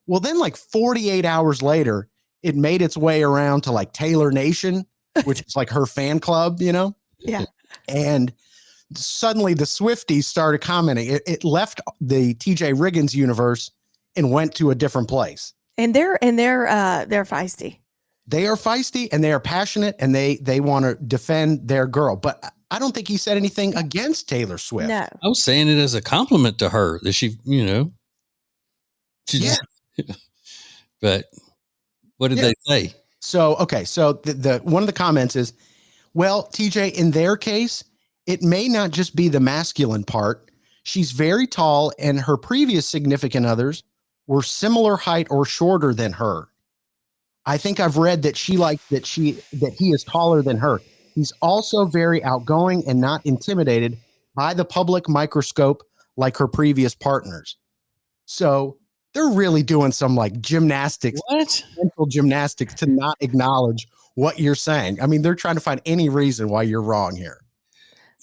Well, then like 48 hours later, it made its way around to like Taylor Nation, which is like her fan club,
Yeah.
And suddenly the Swifties started commenting. It left the TJ Riggins universe and went to a different place.
And they're feisty.
They are feisty and they are passionate and they want to defend their girl. But I don't think he said anything against Taylor Swift.
No.
I was saying it as a compliment to her that she, but what did they say?
So, okay. So the one of the comments is, well, TJ, in their case, it may not just be the masculine part. She's very tall and her previous significant others were similar height or shorter than her. I think I've read that he is taller than her. He's also very outgoing and not intimidated by the public microscope like her previous partners. So they're really doing some like gymnastics, mental gymnastics to not acknowledge what you're saying. I mean, they're trying to find any reason why you're wrong here.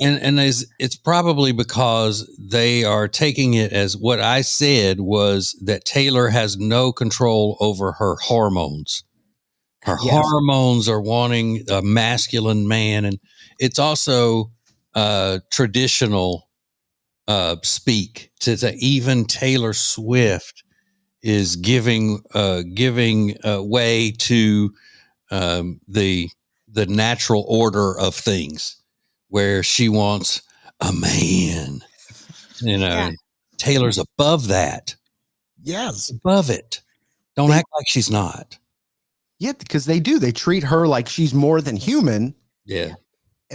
And it's probably because they are taking it as what I said was that Taylor has no control over her hormones. Her hormones are wanting a masculine man. And it's also traditional speak to say even Taylor Swift is giving way to the natural order of things, where she wants a man. Taylor's above that.
Yes,
above it. Don't act like she's not.
Yeah, because they do. They treat her like she's more than human.
Yeah.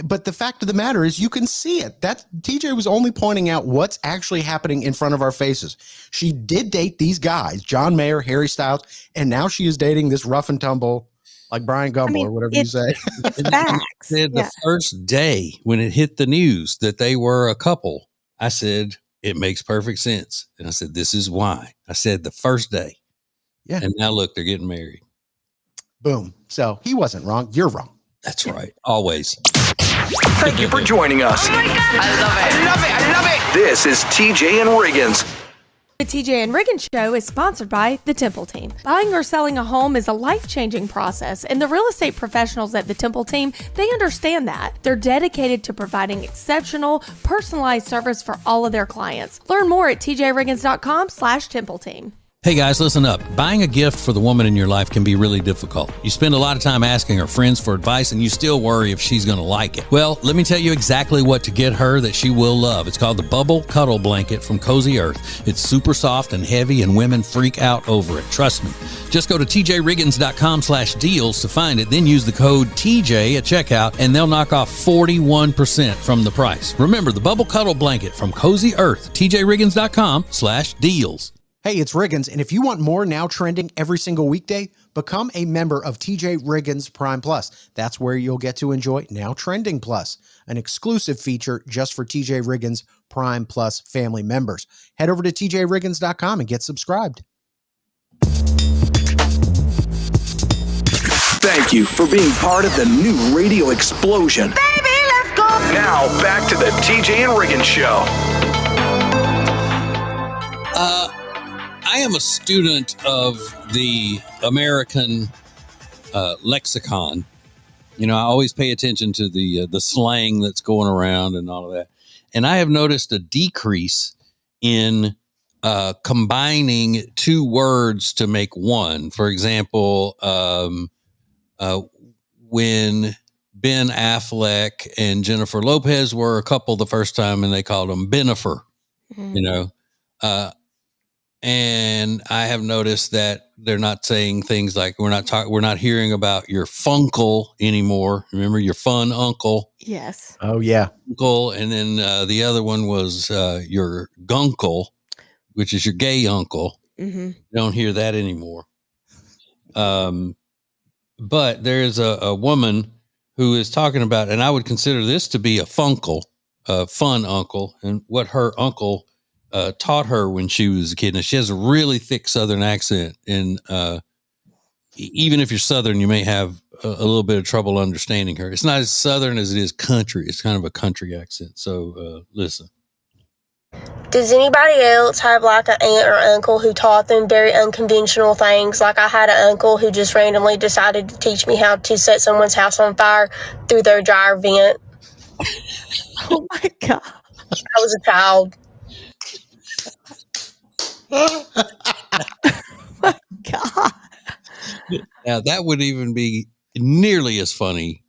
But the fact of the matter is, you can see it. That TJ was only pointing out what's actually happening in front of our faces. She did date these guys, John Mayer, Harry Styles, and now she is dating this rough and tumble like Brian Gumble or whatever you say.
The first day when it hit the news that they were a couple, I said, it makes perfect sense. And I said, this is why. I said the first day.
Yeah.
And now look, they're getting married.
Boom. So he wasn't wrong. You're wrong.
That's right. Always.
Thank you for joining us.
Oh my God. I love it.
I love it. I love it. This is TJ and Riggins.
The TJ and Riggins Show is sponsored by the Temple Team. Buying or selling a home is a life-changing process, and the real estate professionals at the Temple Team, they understand that. They're dedicated to providing exceptional, personalized service for all of their clients. Learn more at tjriggins.com/Temple Team.
Hey guys, listen up. Buying a gift for the woman in your life can be really difficult. You spend a lot of time asking her friends for advice and you still worry if she's going to like it. Well, let me tell you exactly what to get her that she will love. It's called the Bubble Cuddle Blanket from Cozy Earth. It's super soft and heavy and women freak out over it. Trust me. Just go to tjriggins.com/deals to find it. Then use the code TJ at checkout and they'll knock off 41% from the price. Remember, the Bubble Cuddle Blanket from Cozy Earth, tjriggins.com/deals.
Hey, it's Riggins, and if you want more Now Trending every single weekday, become a member of TJ Riggins Prime Plus. That's where you'll get to enjoy Now Trending Plus, an exclusive feature just for TJ Riggins Prime Plus family members. Head over to tjriggins.com and get subscribed.
Thank you for being part of the new radio explosion.
Baby, let's go.
Now, back to the TJ and Riggins Show.
I am a student of the American lexicon. You know, I always pay attention to the slang that's going around and all of that. And I have noticed a decrease in combining two words to make one. For example, when Ben Affleck and Jennifer Lopez were a couple the first time and they called them Benifer, you know, and I have noticed that they're not saying things like we're not hearing about your funkle anymore. Remember your fun uncle?
Yes.
Oh, yeah.
Uncle. And then the other one was your gunkle, which is your gay uncle.
Mm-hmm.
You don't hear that anymore. But there is a woman who is talking about, and I would consider this to be a funkle, a fun uncle, and what her uncle taught her when she was a kid. And she has a really thick Southern accent. And even if you're Southern, you may have a little bit of trouble understanding her. It's not as Southern as it is country. It's kind of a country accent. So listen.
Does anybody else have like an aunt or uncle who taught them very unconventional things? Like I had an uncle who just randomly decided to teach me how to set someone's house on fire through their dryer vent.
Oh my God.
I was a child.
God.
Now that would even be nearly as funny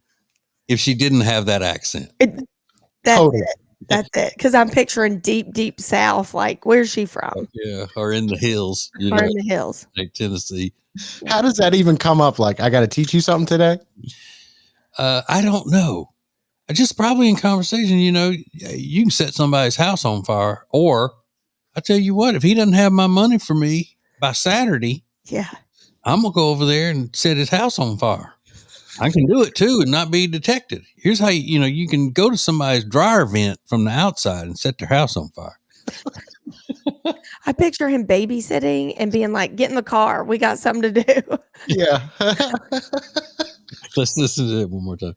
if she didn't have that accent.
That's
Totally.
it. That's it. Because I'm picturing deep, deep South. Like, where's she from?
Yeah, or in the hills,
Or in the hills.
like Tennessee.
How does that even come up? Like, I got to teach you something today?
I don't know. I just probably in conversation, you can set somebody's house on fire, or I tell you what, if he doesn't have my money for me by Saturday,
Yeah.
I'm gonna go over there and set his house on fire. I can do it too and not be detected. Here's how you can go to somebody's dryer vent from the outside and set their house on fire.
I picture him babysitting and being like, get in the car. We got something to do.
Yeah.
Let's listen to it one more time.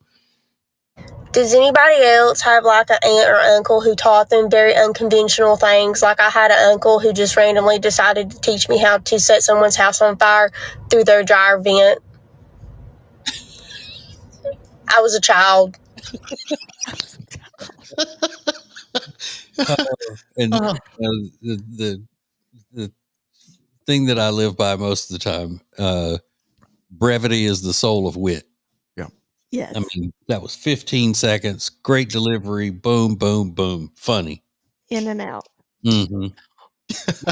Does anybody else have like an aunt or uncle who taught them very unconventional things? Like I had an uncle who just randomly decided to teach me how to set someone's house on fire through their dryer vent. I was a child.
The thing that I live by most of the time, brevity is the soul of wit.
Yeah.
Yes.
I mean, that was 15 seconds. Great delivery. Boom, boom, boom. Funny.
In and out.
Mm-hmm.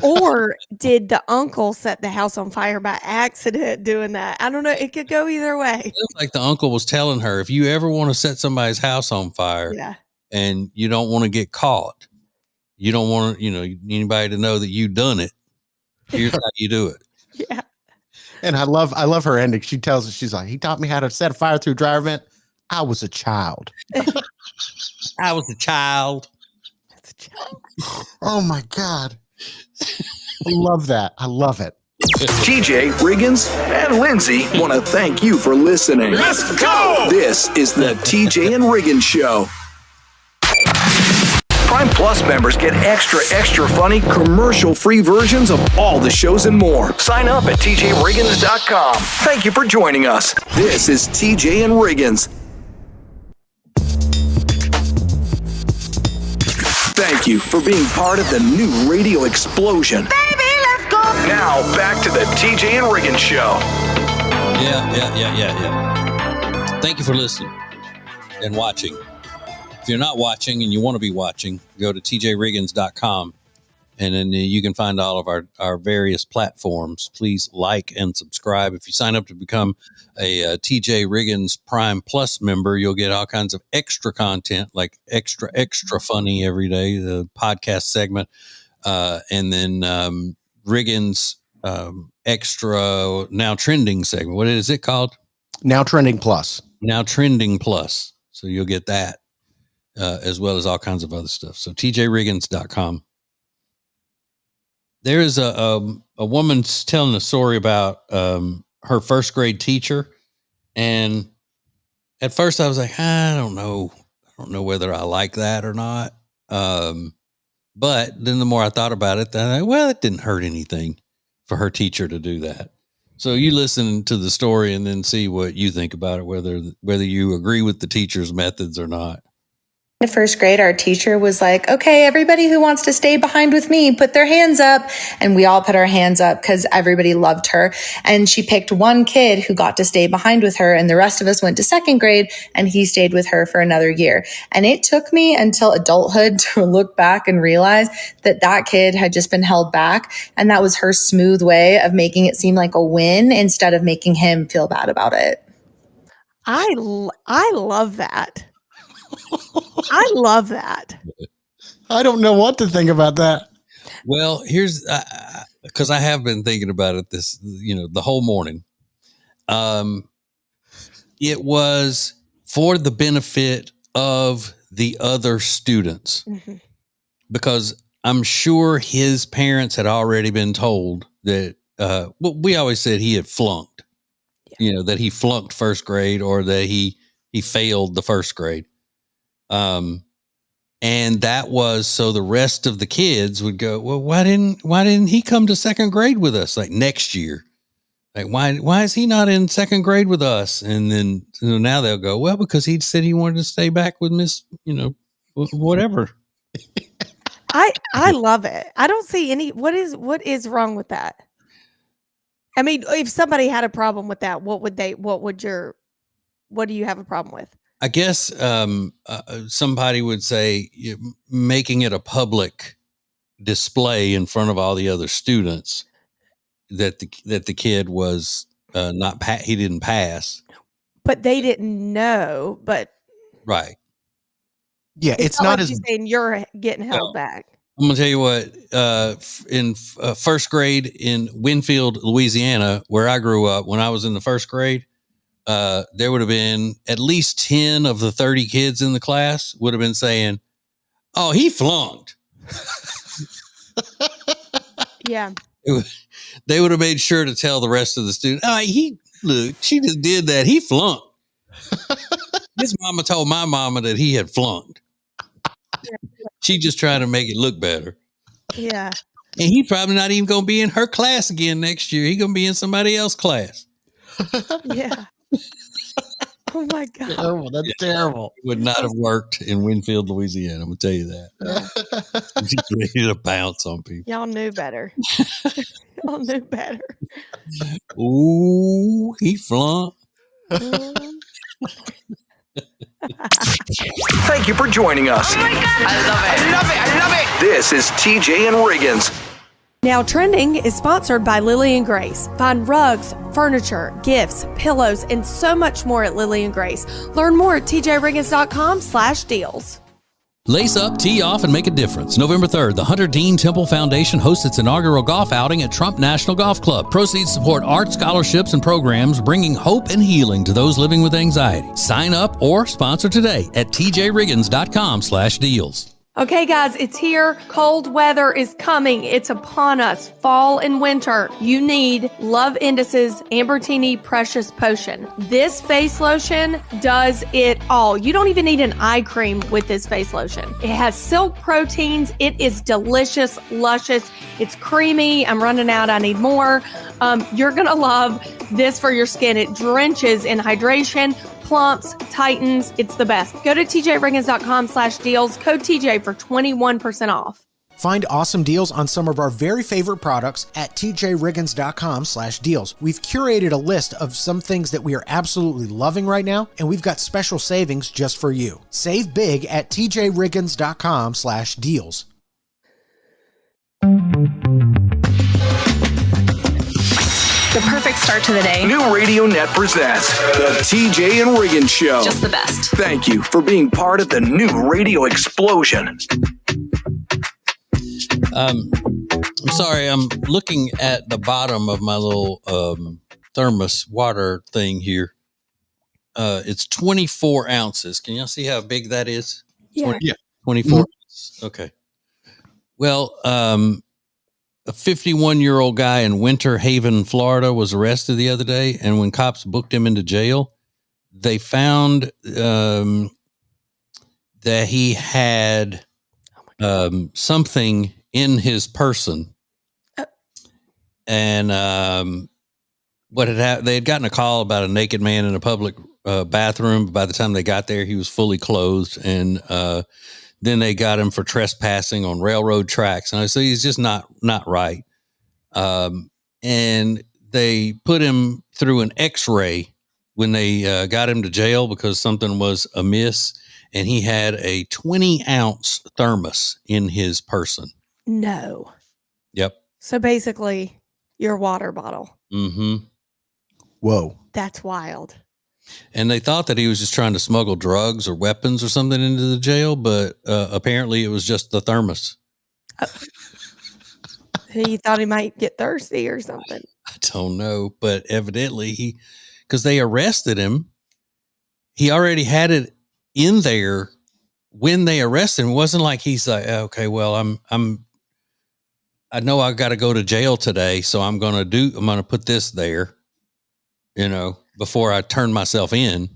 Or did the uncle set the house on fire by accident doing that? I don't know. It could go either way.
Feels like the uncle was telling her, if you ever want to set somebody's house on fire
Yeah.
and you don't want to get caught, you don't want anybody to know that you done it. Here's how you do it.
Yeah.
And I love her ending. She tells us, she's like, he taught me how to set a fire through a dryer vent. I was a child.
I was a child.
That's a child.
Oh my God. I love that. I love it.
TJ, Riggins, and Lindsay want to thank you for listening. Let's go! This is the TJ and Riggins Show. Prime Plus members get extra funny, commercial-free versions of all the shows and more. Sign up at tjriggins.com. Thank you for joining us. This is TJ and Riggins. Thank you for being part of the new radio explosion.
Baby, let's go.
Now, back to the TJ and Riggins Show.
Yeah. Thank you for listening and watching. If you're not watching and you want to be watching, go to tjriggins.com and then you can find all of our various platforms. Please like and subscribe. If you sign up to become a TJ Riggins Prime Plus member, you'll get all kinds of extra content, like extra funny every day, the podcast segment, and then Riggins extra now trending segment. What is it called?
Now Trending Plus.
Now Trending Plus. So you'll get that. As well as all kinds of other stuff. So tjriggins.com. There is a woman telling a story about her first grade teacher. And at first I was like, I don't know whether I like that or not. But then the more I thought about it, then it didn't hurt anything for her teacher to do that. So you listen to the story and then see what you think about it, whether you agree with the teacher's methods or not.
In first grade, our teacher was like, okay, everybody who wants to stay behind with me, put their hands up. And we all put our hands up because everybody loved her. And she picked one kid who got to stay behind with her. And the rest of us went to second grade and he stayed with her for another year. And it took me until adulthood to look back and realize that kid had just been held back. And that was her smooth way of making it seem like a win instead of making him feel bad about it.
I love that. I love that.
I don't know what to think about that.
Well, here's because I have been thinking about it the whole morning. It was for the benefit of the other students, because I'm sure his parents had already been told that. We always said he had flunked, that he flunked first grade or that he failed the first grade. And that was so the rest of the kids would go, well, why didn't he come to second grade with us like next year? Like, why is he not in second grade with us? And then now they'll go, well, because he said he wanted to stay back with Miss, whatever.
I love it. I don't see what is wrong with that? I mean, if somebody had a problem with that, what do you have a problem with?
I guess somebody would say making it a public display in front of all the other students that the kid was he didn't pass.
But they didn't know. But
right.
Yeah, it's not
like
as
you saying you're getting held back.
I'm gonna tell you what. In first grade in Winfield, Louisiana, where I grew up, when I was in the first grade, there would have been at least 10 of the 30 kids in the class would have been saying, "Oh, he flunked."
Yeah.
They would have made sure to tell the rest of the students, she just did that. He flunked. His mama told my mama that he had flunked. She just trying to make it look better.
Yeah.
And he probably not even going to be in her class again next year. He going to be in somebody else's class.
Yeah. Oh my God.
Terrible. That's terrible.
It would not have worked in Winfield, Louisiana. I'm going to tell you that.
Yeah.
Just ready to bounce on people.
Y'all knew better. Y'all knew better.
Ooh, he flunked.
Thank you for joining us.
Oh my God. I love it.
This is TJ and Riggins.
Now Trending is sponsored by Lily and Grace. Find rugs, furniture, gifts, pillows, and so much more at Lily and Grace. Learn more at tjriggins.com/deals.
Lace up, tee off, and make a difference. November 3rd, the Hunter Dean Temple Foundation hosts its inaugural golf outing at Trump National Golf Club. Proceeds support art, scholarships, and programs bringing hope and healing to those living with anxiety. Sign up or sponsor today at tjriggins.com/deals.
Okay, guys, it's here. Cold weather is coming. It's upon us. Fall and winter. You need Love Indus's Ambertini Precious Potion. This face lotion does it all. You don't even need an eye cream with this face lotion. It has silk proteins. It is delicious, luscious. It's creamy. I'm running out. I need more. You're going to love this for your skin. It drenches in hydration, plumps, tightens. It's the best. Go to tjriggins.com/deals. Code TJ for 21% off.
Find awesome deals on some of our very favorite products at tjriggins.com/deals. We've curated a list of some things that we are absolutely loving right now, and we've got special savings just for you. Save big at tjriggins.com/deals.
The perfect start to the day.
New Radio Net presents the TJ and Riggins Show.
Just the best.
Thank you for being part of the new radio explosion.
I'm sorry. I'm looking at the bottom of my little thermos water thing here. It's 24 ounces. Can y'all see how big that is?
Yeah.
24 ounces. Okay. Well, a 51-year-old guy in Winter Haven, Florida, was arrested the other day, and when cops booked him into jail, they found that he had something in his person, and they had gotten a call about a naked man in a public bathroom. By the time they got there, he was fully clothed, and then they got him for trespassing on railroad tracks. And I said, he's just not right. And they put him through an x-ray when they got him to jail because something was amiss. And he had a 20-ounce thermos in his person.
No.
Yep.
So basically, your water bottle.
Mm-hmm.
Whoa.
That's wild.
And they thought that he was just trying to smuggle drugs or weapons or something into the jail, but apparently it was just the thermos.
He thought he might get thirsty or something.
I don't know, but evidently because they arrested him, he already had it in there when they arrested him. It wasn't like he's like, okay, well, I know I got to go to jail today, so I'm going to put this there, before I turn myself in.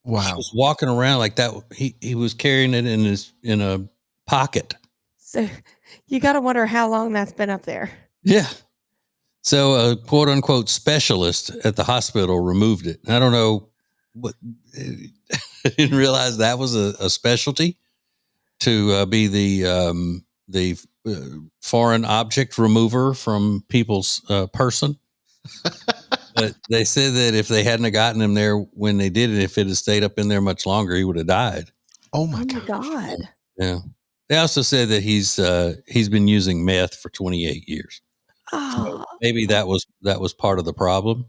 Wow.
He was walking around like that. He was carrying it in a pocket.
So you got to wonder how long that's been up there.
Yeah. So a quote unquote specialist at the hospital removed it. I don't know what, I didn't realize that was a specialty to be the foreign object remover from people's person. But they said that if they hadn't gotten him there when they did it, if it had stayed up in there much longer, he would have died.
Oh my
God.
Yeah. They also said that he's been using meth for 28 years.
Oh.
So maybe that was part of the problem.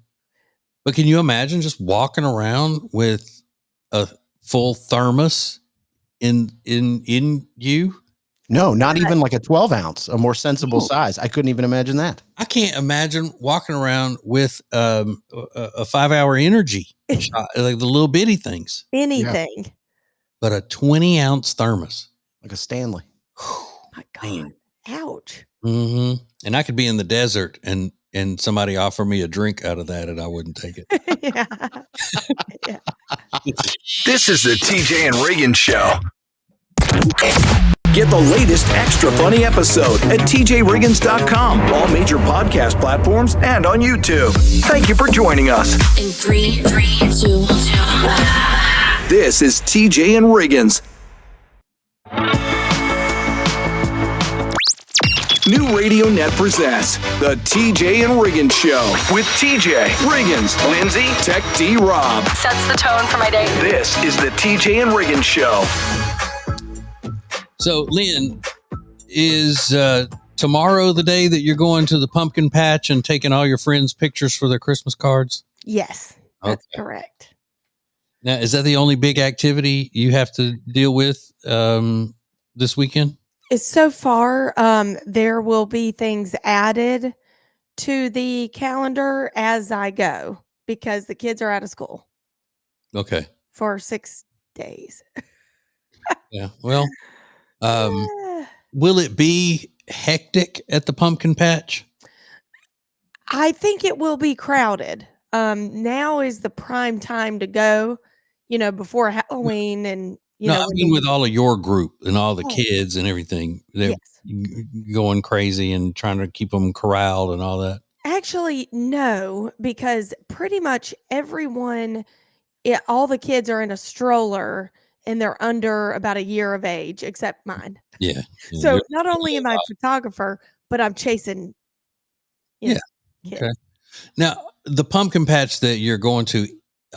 But can you imagine just walking around with a full thermos in you?
No, not even like a 12 ounce, a more sensible size. I couldn't even imagine that.
I can't imagine walking around with a 5-hour energy shot, like the little bitty things.
Anything.
Yeah. But a 20-ounce thermos.
Like a Stanley.
My God. Ouch.
Mm-hmm. And I could be in the desert and somebody offer me a drink out of that and I wouldn't take it.
Yeah.
This is the TJ and Riggins Show. Get the latest extra funny episode at tjriggins.com, all major podcast platforms, and on YouTube. Thank you for joining us.
In 3, 2, 1.
This is TJ and Riggins. New Radio Net presents the TJ and Riggins Show with TJ, Riggins, Lindsay, Tech D Rob.
Sets the tone for my day.
This is the TJ and Riggins Show.
So, Lynn, is tomorrow the day that you're going to the pumpkin patch and taking all your friends' pictures for their Christmas cards?
Yes, that's correct.
Now, is that the only big activity you have to deal with this weekend?
So far, there will be things added to the calendar as I go because the kids are out of school.
Okay.
For 6 days.
Yeah. Well, will it be hectic at the pumpkin patch?
I think it will be crowded. Now is the prime time to go, before Halloween and
I mean with all of your group and all the kids and everything. They're going crazy and trying to keep them corralled and all that.
Actually, no, because pretty much everyone, all the kids are in a stroller and they're under about a year of age, except mine.
Yeah.
So not only am I a photographer, but I'm chasing kids.
Okay. Now, the pumpkin patch that you're going to,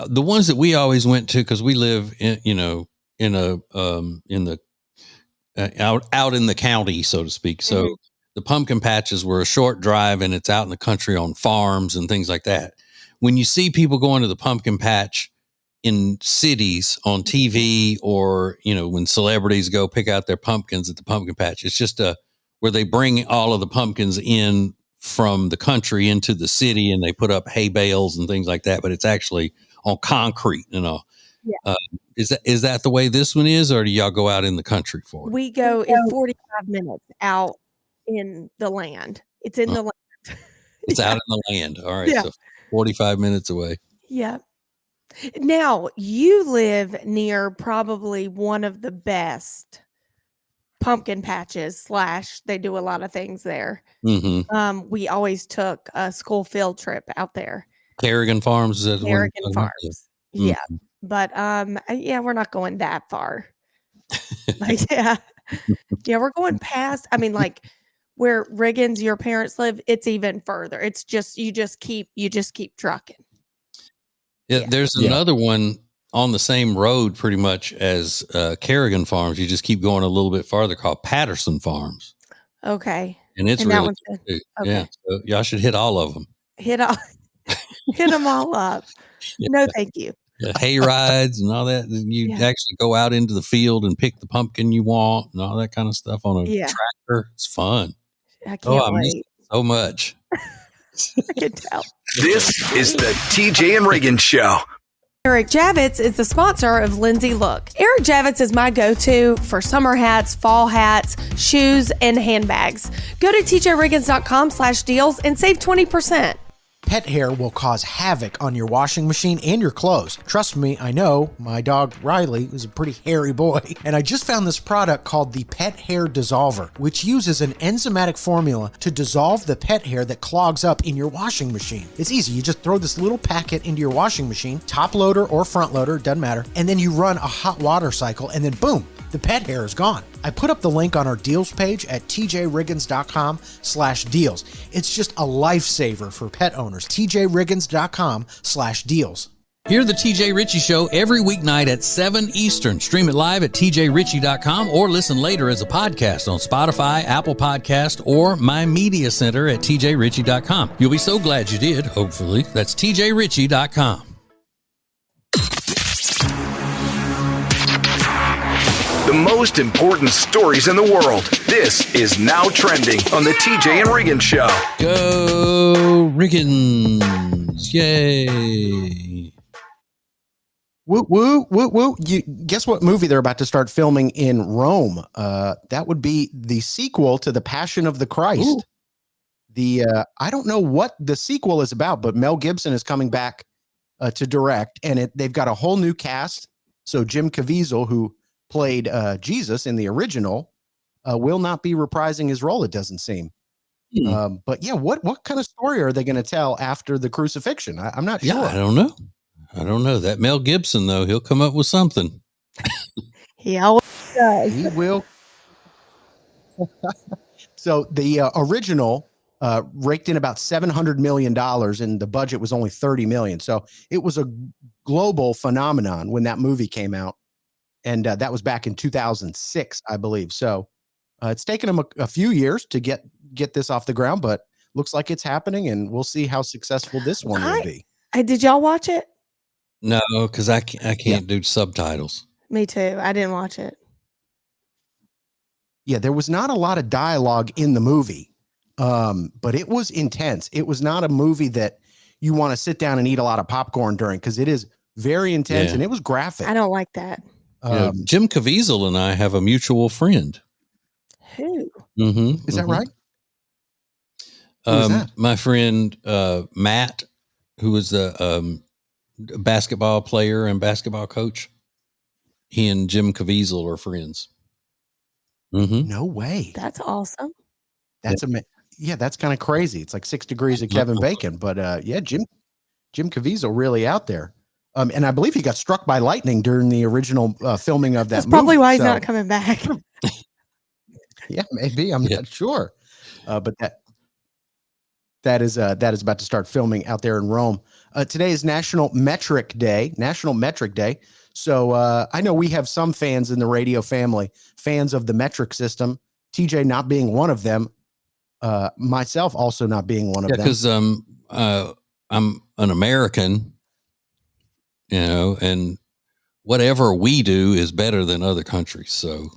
the ones that we always went to, because we live in, out in the county, so to speak. So the pumpkin patches were a short drive and it's out in the country on farms and things like that. When you see people going to the pumpkin patch in cities on TV or, when celebrities go pick out their pumpkins at the pumpkin patch, it's just where they bring all of the pumpkins in from the country into the city and they put up hay bales and things like that, but it's actually on concrete and all. Yeah. Is that the way this one is, or do y'all go out in the country for it?
We go in 45 minutes out in the land. It's in the land.
It's out in the land. All right.
Yeah.
So 45 minutes away.
Yeah. Now, you live near probably one of the best pumpkin patches / they do a lot of things there.
Mm-hmm.
We always took a school field trip out there.
Kerrigan Farms. Is that
Kerrigan Farms. Yeah.
Mm-hmm.
But we're not going that far. Yeah, we're going past. I mean, like where Riggins, your parents live, it's even further. It's just you just keep trucking.
Yeah, there's another one on the same road pretty much as Kerrigan Farms. You just keep going a little bit farther, called Patterson Farms.
Okay.
And it's
and
really
good.
Okay.
Yeah.
So y'all should hit all of them.
Hit them all up. Yeah. No, thank you.
Hay rides and all that. You actually go out into the field and pick the pumpkin you want and all that kind of stuff on a tractor. It's fun.
I can't wait.
Miss it so much.
I can tell.
This is the TJ and Riggins Show.
Eric Javits is the sponsor of Lindsay Look. Eric Javits is my go-to for summer hats, fall hats, shoes, and handbags. Go to tjriggins.com/deals and save 20%.
Pet hair will cause havoc on your washing machine and your clothes. Trust me, I know. My dog Riley is a pretty hairy boy. And I just found this product called the Pet Hair Dissolver, which uses an enzymatic formula to dissolve the pet hair that clogs up in your washing machine. It's easy. You just throw this little packet into your washing machine, top loader or front loader, doesn't matter, and then you run a hot water cycle, and then boom, the pet hair is gone. I put up the link on our deals page at tjriggins.com/deals. It's just a lifesaver for pet owners. tjriggins.com/deals.
Hear the TJ Ritchie Show every weeknight at 7 Eastern. Stream it live at tjritchie.com or listen later as a podcast on Spotify, Apple Podcast, or My Media Center at tjritchie.com. You'll be so glad you did, hopefully. That's tjritchie.com.
The most important stories in the world. This is Now Trending on the TJ and Riggins Show.
Go Riggins. Yay.
Woo, woo, woo, woo. Guess what movie they're about to start filming in Rome? That would be the sequel to The Passion of the Christ. Ooh. I don't know what the sequel is about, but Mel Gibson is coming back to direct, and they've got a whole new cast. So Jim Caviezel, who played Jesus in the original, will not be reprising his role, it doesn't seem. But yeah, what kind of story are they going to tell after the crucifixion? I'm not sure.
I don't know. That Mel Gibson, though, he'll come up with something.
He always does.
He will. So the original raked in about $700 million, and the budget was only $30 million. So it was a global phenomenon when that movie came out. And that was back in 2006, I believe. So it's taken them a few years to get this off the ground, but looks like it's happening, and we'll see how successful this one will be.
Did y'all watch it?
No, because I can't do subtitles.
Me too. I didn't watch it.
Yeah, there was not a lot of dialogue in the movie, but it was intense. It was not a movie that you want to sit down and eat a lot of popcorn during, because it is very intense, and it was graphic.
I don't like that.
Jim Caviezel and I have a mutual friend.
Who?
Is that right? Who is that?
My friend Matt, who was the basketball player and basketball coach. He and Jim Caviezel are friends.
No way.
That's awesome.
That's that's kind of crazy. It's like 6 degrees of Kevin Bacon, but Jim Caviezel really out there. And I believe he got struck by lightning during the original filming of that
That's
movie.
probably why he's not coming back.
Yeah, maybe. I'm not sure. But that is about to start filming out there in Rome. Today is National Metric Day. So I know we have some fans in the radio family, fans of the metric system. TJ not being one of them. Myself also not being one of them.
Because I'm an American. And whatever we do is better than other countries. So,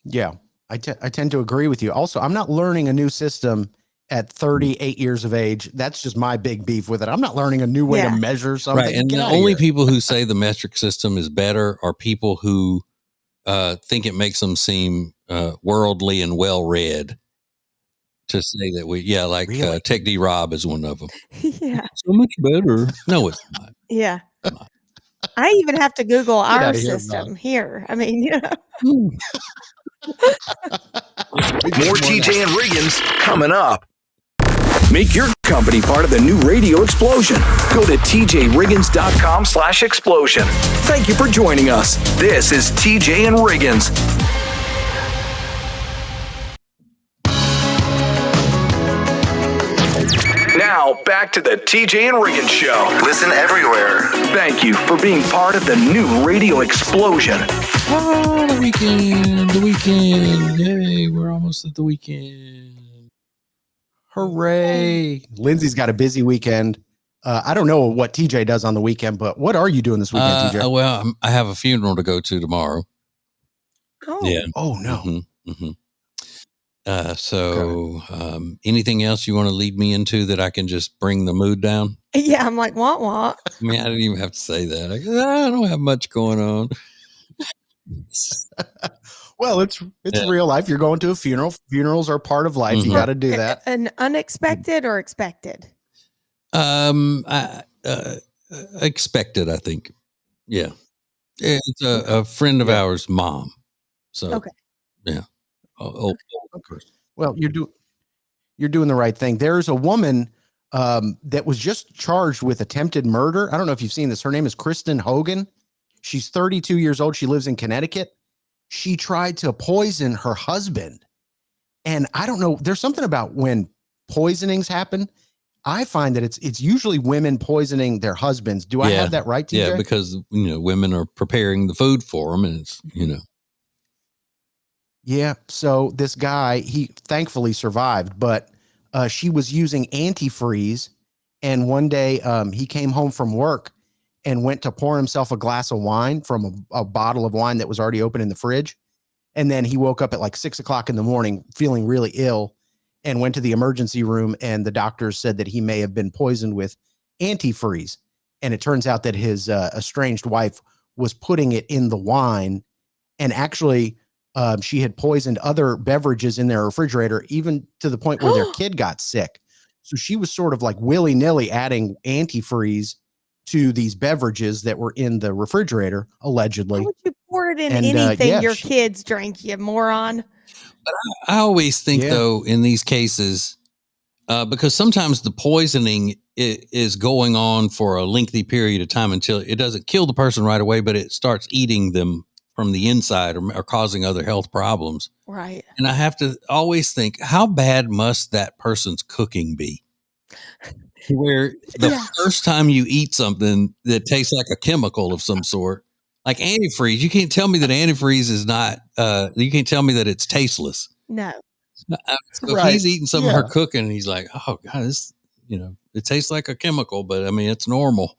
yeah, I tend to agree with you. Also, I'm not learning a new system at 38 years of age. That's just my big beef with it. I'm not learning a new way to measure something.
Right. And the only people who say the metric system is better are people who think it makes them seem worldly and well-read. To say that really? Tech D Rob is one of them.
Yeah.
So much better. No, it's not.
Yeah. I even have to Google our system here. I mean,
More TJ and Riggins coming up. Make your company part of the new radio explosion. Go to tjriggins.com/explosion. Thank you for joining us. This is TJ and Riggins. Now, back to the TJ and Riggins Show. Listen everywhere. Thank you for being part of the new radio explosion.
Oh, the weekend. Yay, we're almost at the weekend.
Hooray. Lindsay's got a busy weekend. I don't know what TJ does on the weekend, but what are you doing this weekend, TJ?
Well, I have a funeral to go to tomorrow.
Oh.
Yeah.
Oh, no.
Anything else you want to lead me into that I can just bring the mood down?
Yeah, I'm like, what?
I mean, I didn't even have to say that. I don't have much going on.
Well, it's real life. You're going to a funeral. Funerals are part of life. You got to do that.
An unexpected or expected?
Expected, I think. Yeah. It's a friend of ours' mom. So,
Okay.
Yeah. Old person.
Well, you're doing the right thing. There's a woman that was just charged with attempted murder. I don't know if you've seen this. Her name is Kristen Hogan. She's 32 years old. She lives in Connecticut. She tried to poison her husband. And I don't know. There's something about when poisonings happen. I find that it's usually women poisoning their husbands. Do I have that right, TJ?
Yeah, because women are preparing the food for them, and it's
Yeah. So this guy, he thankfully survived, but she was using antifreeze. And one day he came home from work and went to pour himself a glass of wine from a bottle of wine that was already open in the fridge. And then he woke up at like 6 o'clock in the morning feeling really ill and went to the emergency room. And the doctors said that he may have been poisoned with antifreeze. And it turns out that his estranged wife was putting it in the wine. And actually, she had poisoned other beverages in their refrigerator, even to the point where their kid got sick. So she was sort of like willy-nilly adding antifreeze to these beverages that were in the refrigerator, allegedly.
Why would you pour it in anything your kids drank, you moron?
But I always think, though, in these cases, because sometimes the poisoning is going on for a lengthy period of time until it doesn't kill the person right away, but it starts eating them from the inside or causing other health problems.
Right.
And I have to always think, how bad must that person's cooking be? Where the first time you eat something that tastes like a chemical of some sort, like antifreeze, you can't tell me that antifreeze is not, you can't tell me that it's tasteless.
No.
So if he's eating some of her cooking and he's like, oh God, this, it tastes like a chemical, but I mean, it's normal.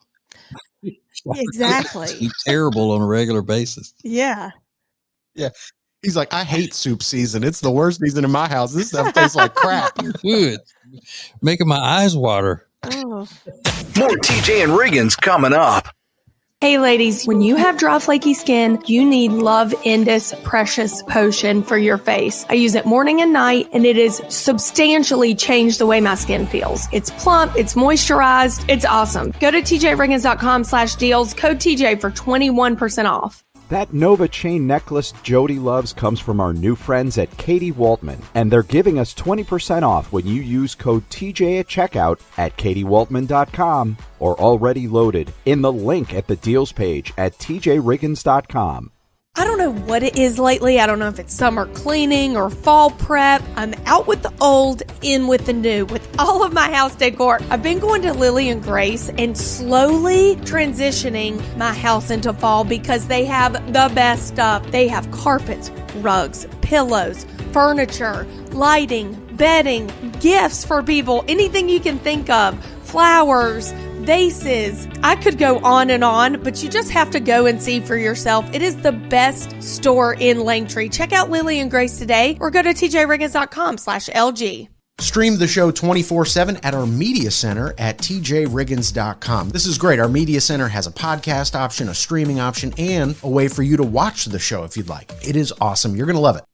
Exactly.
It's terrible on a regular basis.
Yeah.
Yeah. He's like, I hate soup season. It's the worst season in my house. This stuff tastes like crap.
Good. Making my eyes water.
Oh.
More TJ and Riggins coming up.
Hey ladies, when you have dry flaky skin, you need Love Indus Precious Potion for your face. I use it morning and night, and it has substantially changed the way my skin feels. It's plump, it's moisturized, it's awesome. Go to tjriggins.com/deals, code TJ for 21% off.
That Nova chain necklace Jody loves comes from our new friends at Katie Waltman, and they're giving us 20% off when you use code TJ at checkout at katiewaltman.com or already loaded in the link at the deals page at tjriggins.com.
I don't know what it is lately. I don't know if it's summer cleaning or fall prep. I'm out with the old, in with the new, with all of my house decor. I've been going to Lily and Grace and slowly transitioning my house into fall because they have the best stuff. They have carpets, rugs, pillows, furniture, lighting, bedding, gifts for people, anything you can think of, flowers, vases. I could go on, but you just have to go and see for yourself. It is the best store in Langtree. Check out Lily and Grace today or go to tjriggins.com/LG.
Stream the show 24/7 at our media center at tjriggins.com. This is great. Our media center has a podcast option, a streaming option, and a way for you to watch the show if you'd like. It is awesome. You're going to love it.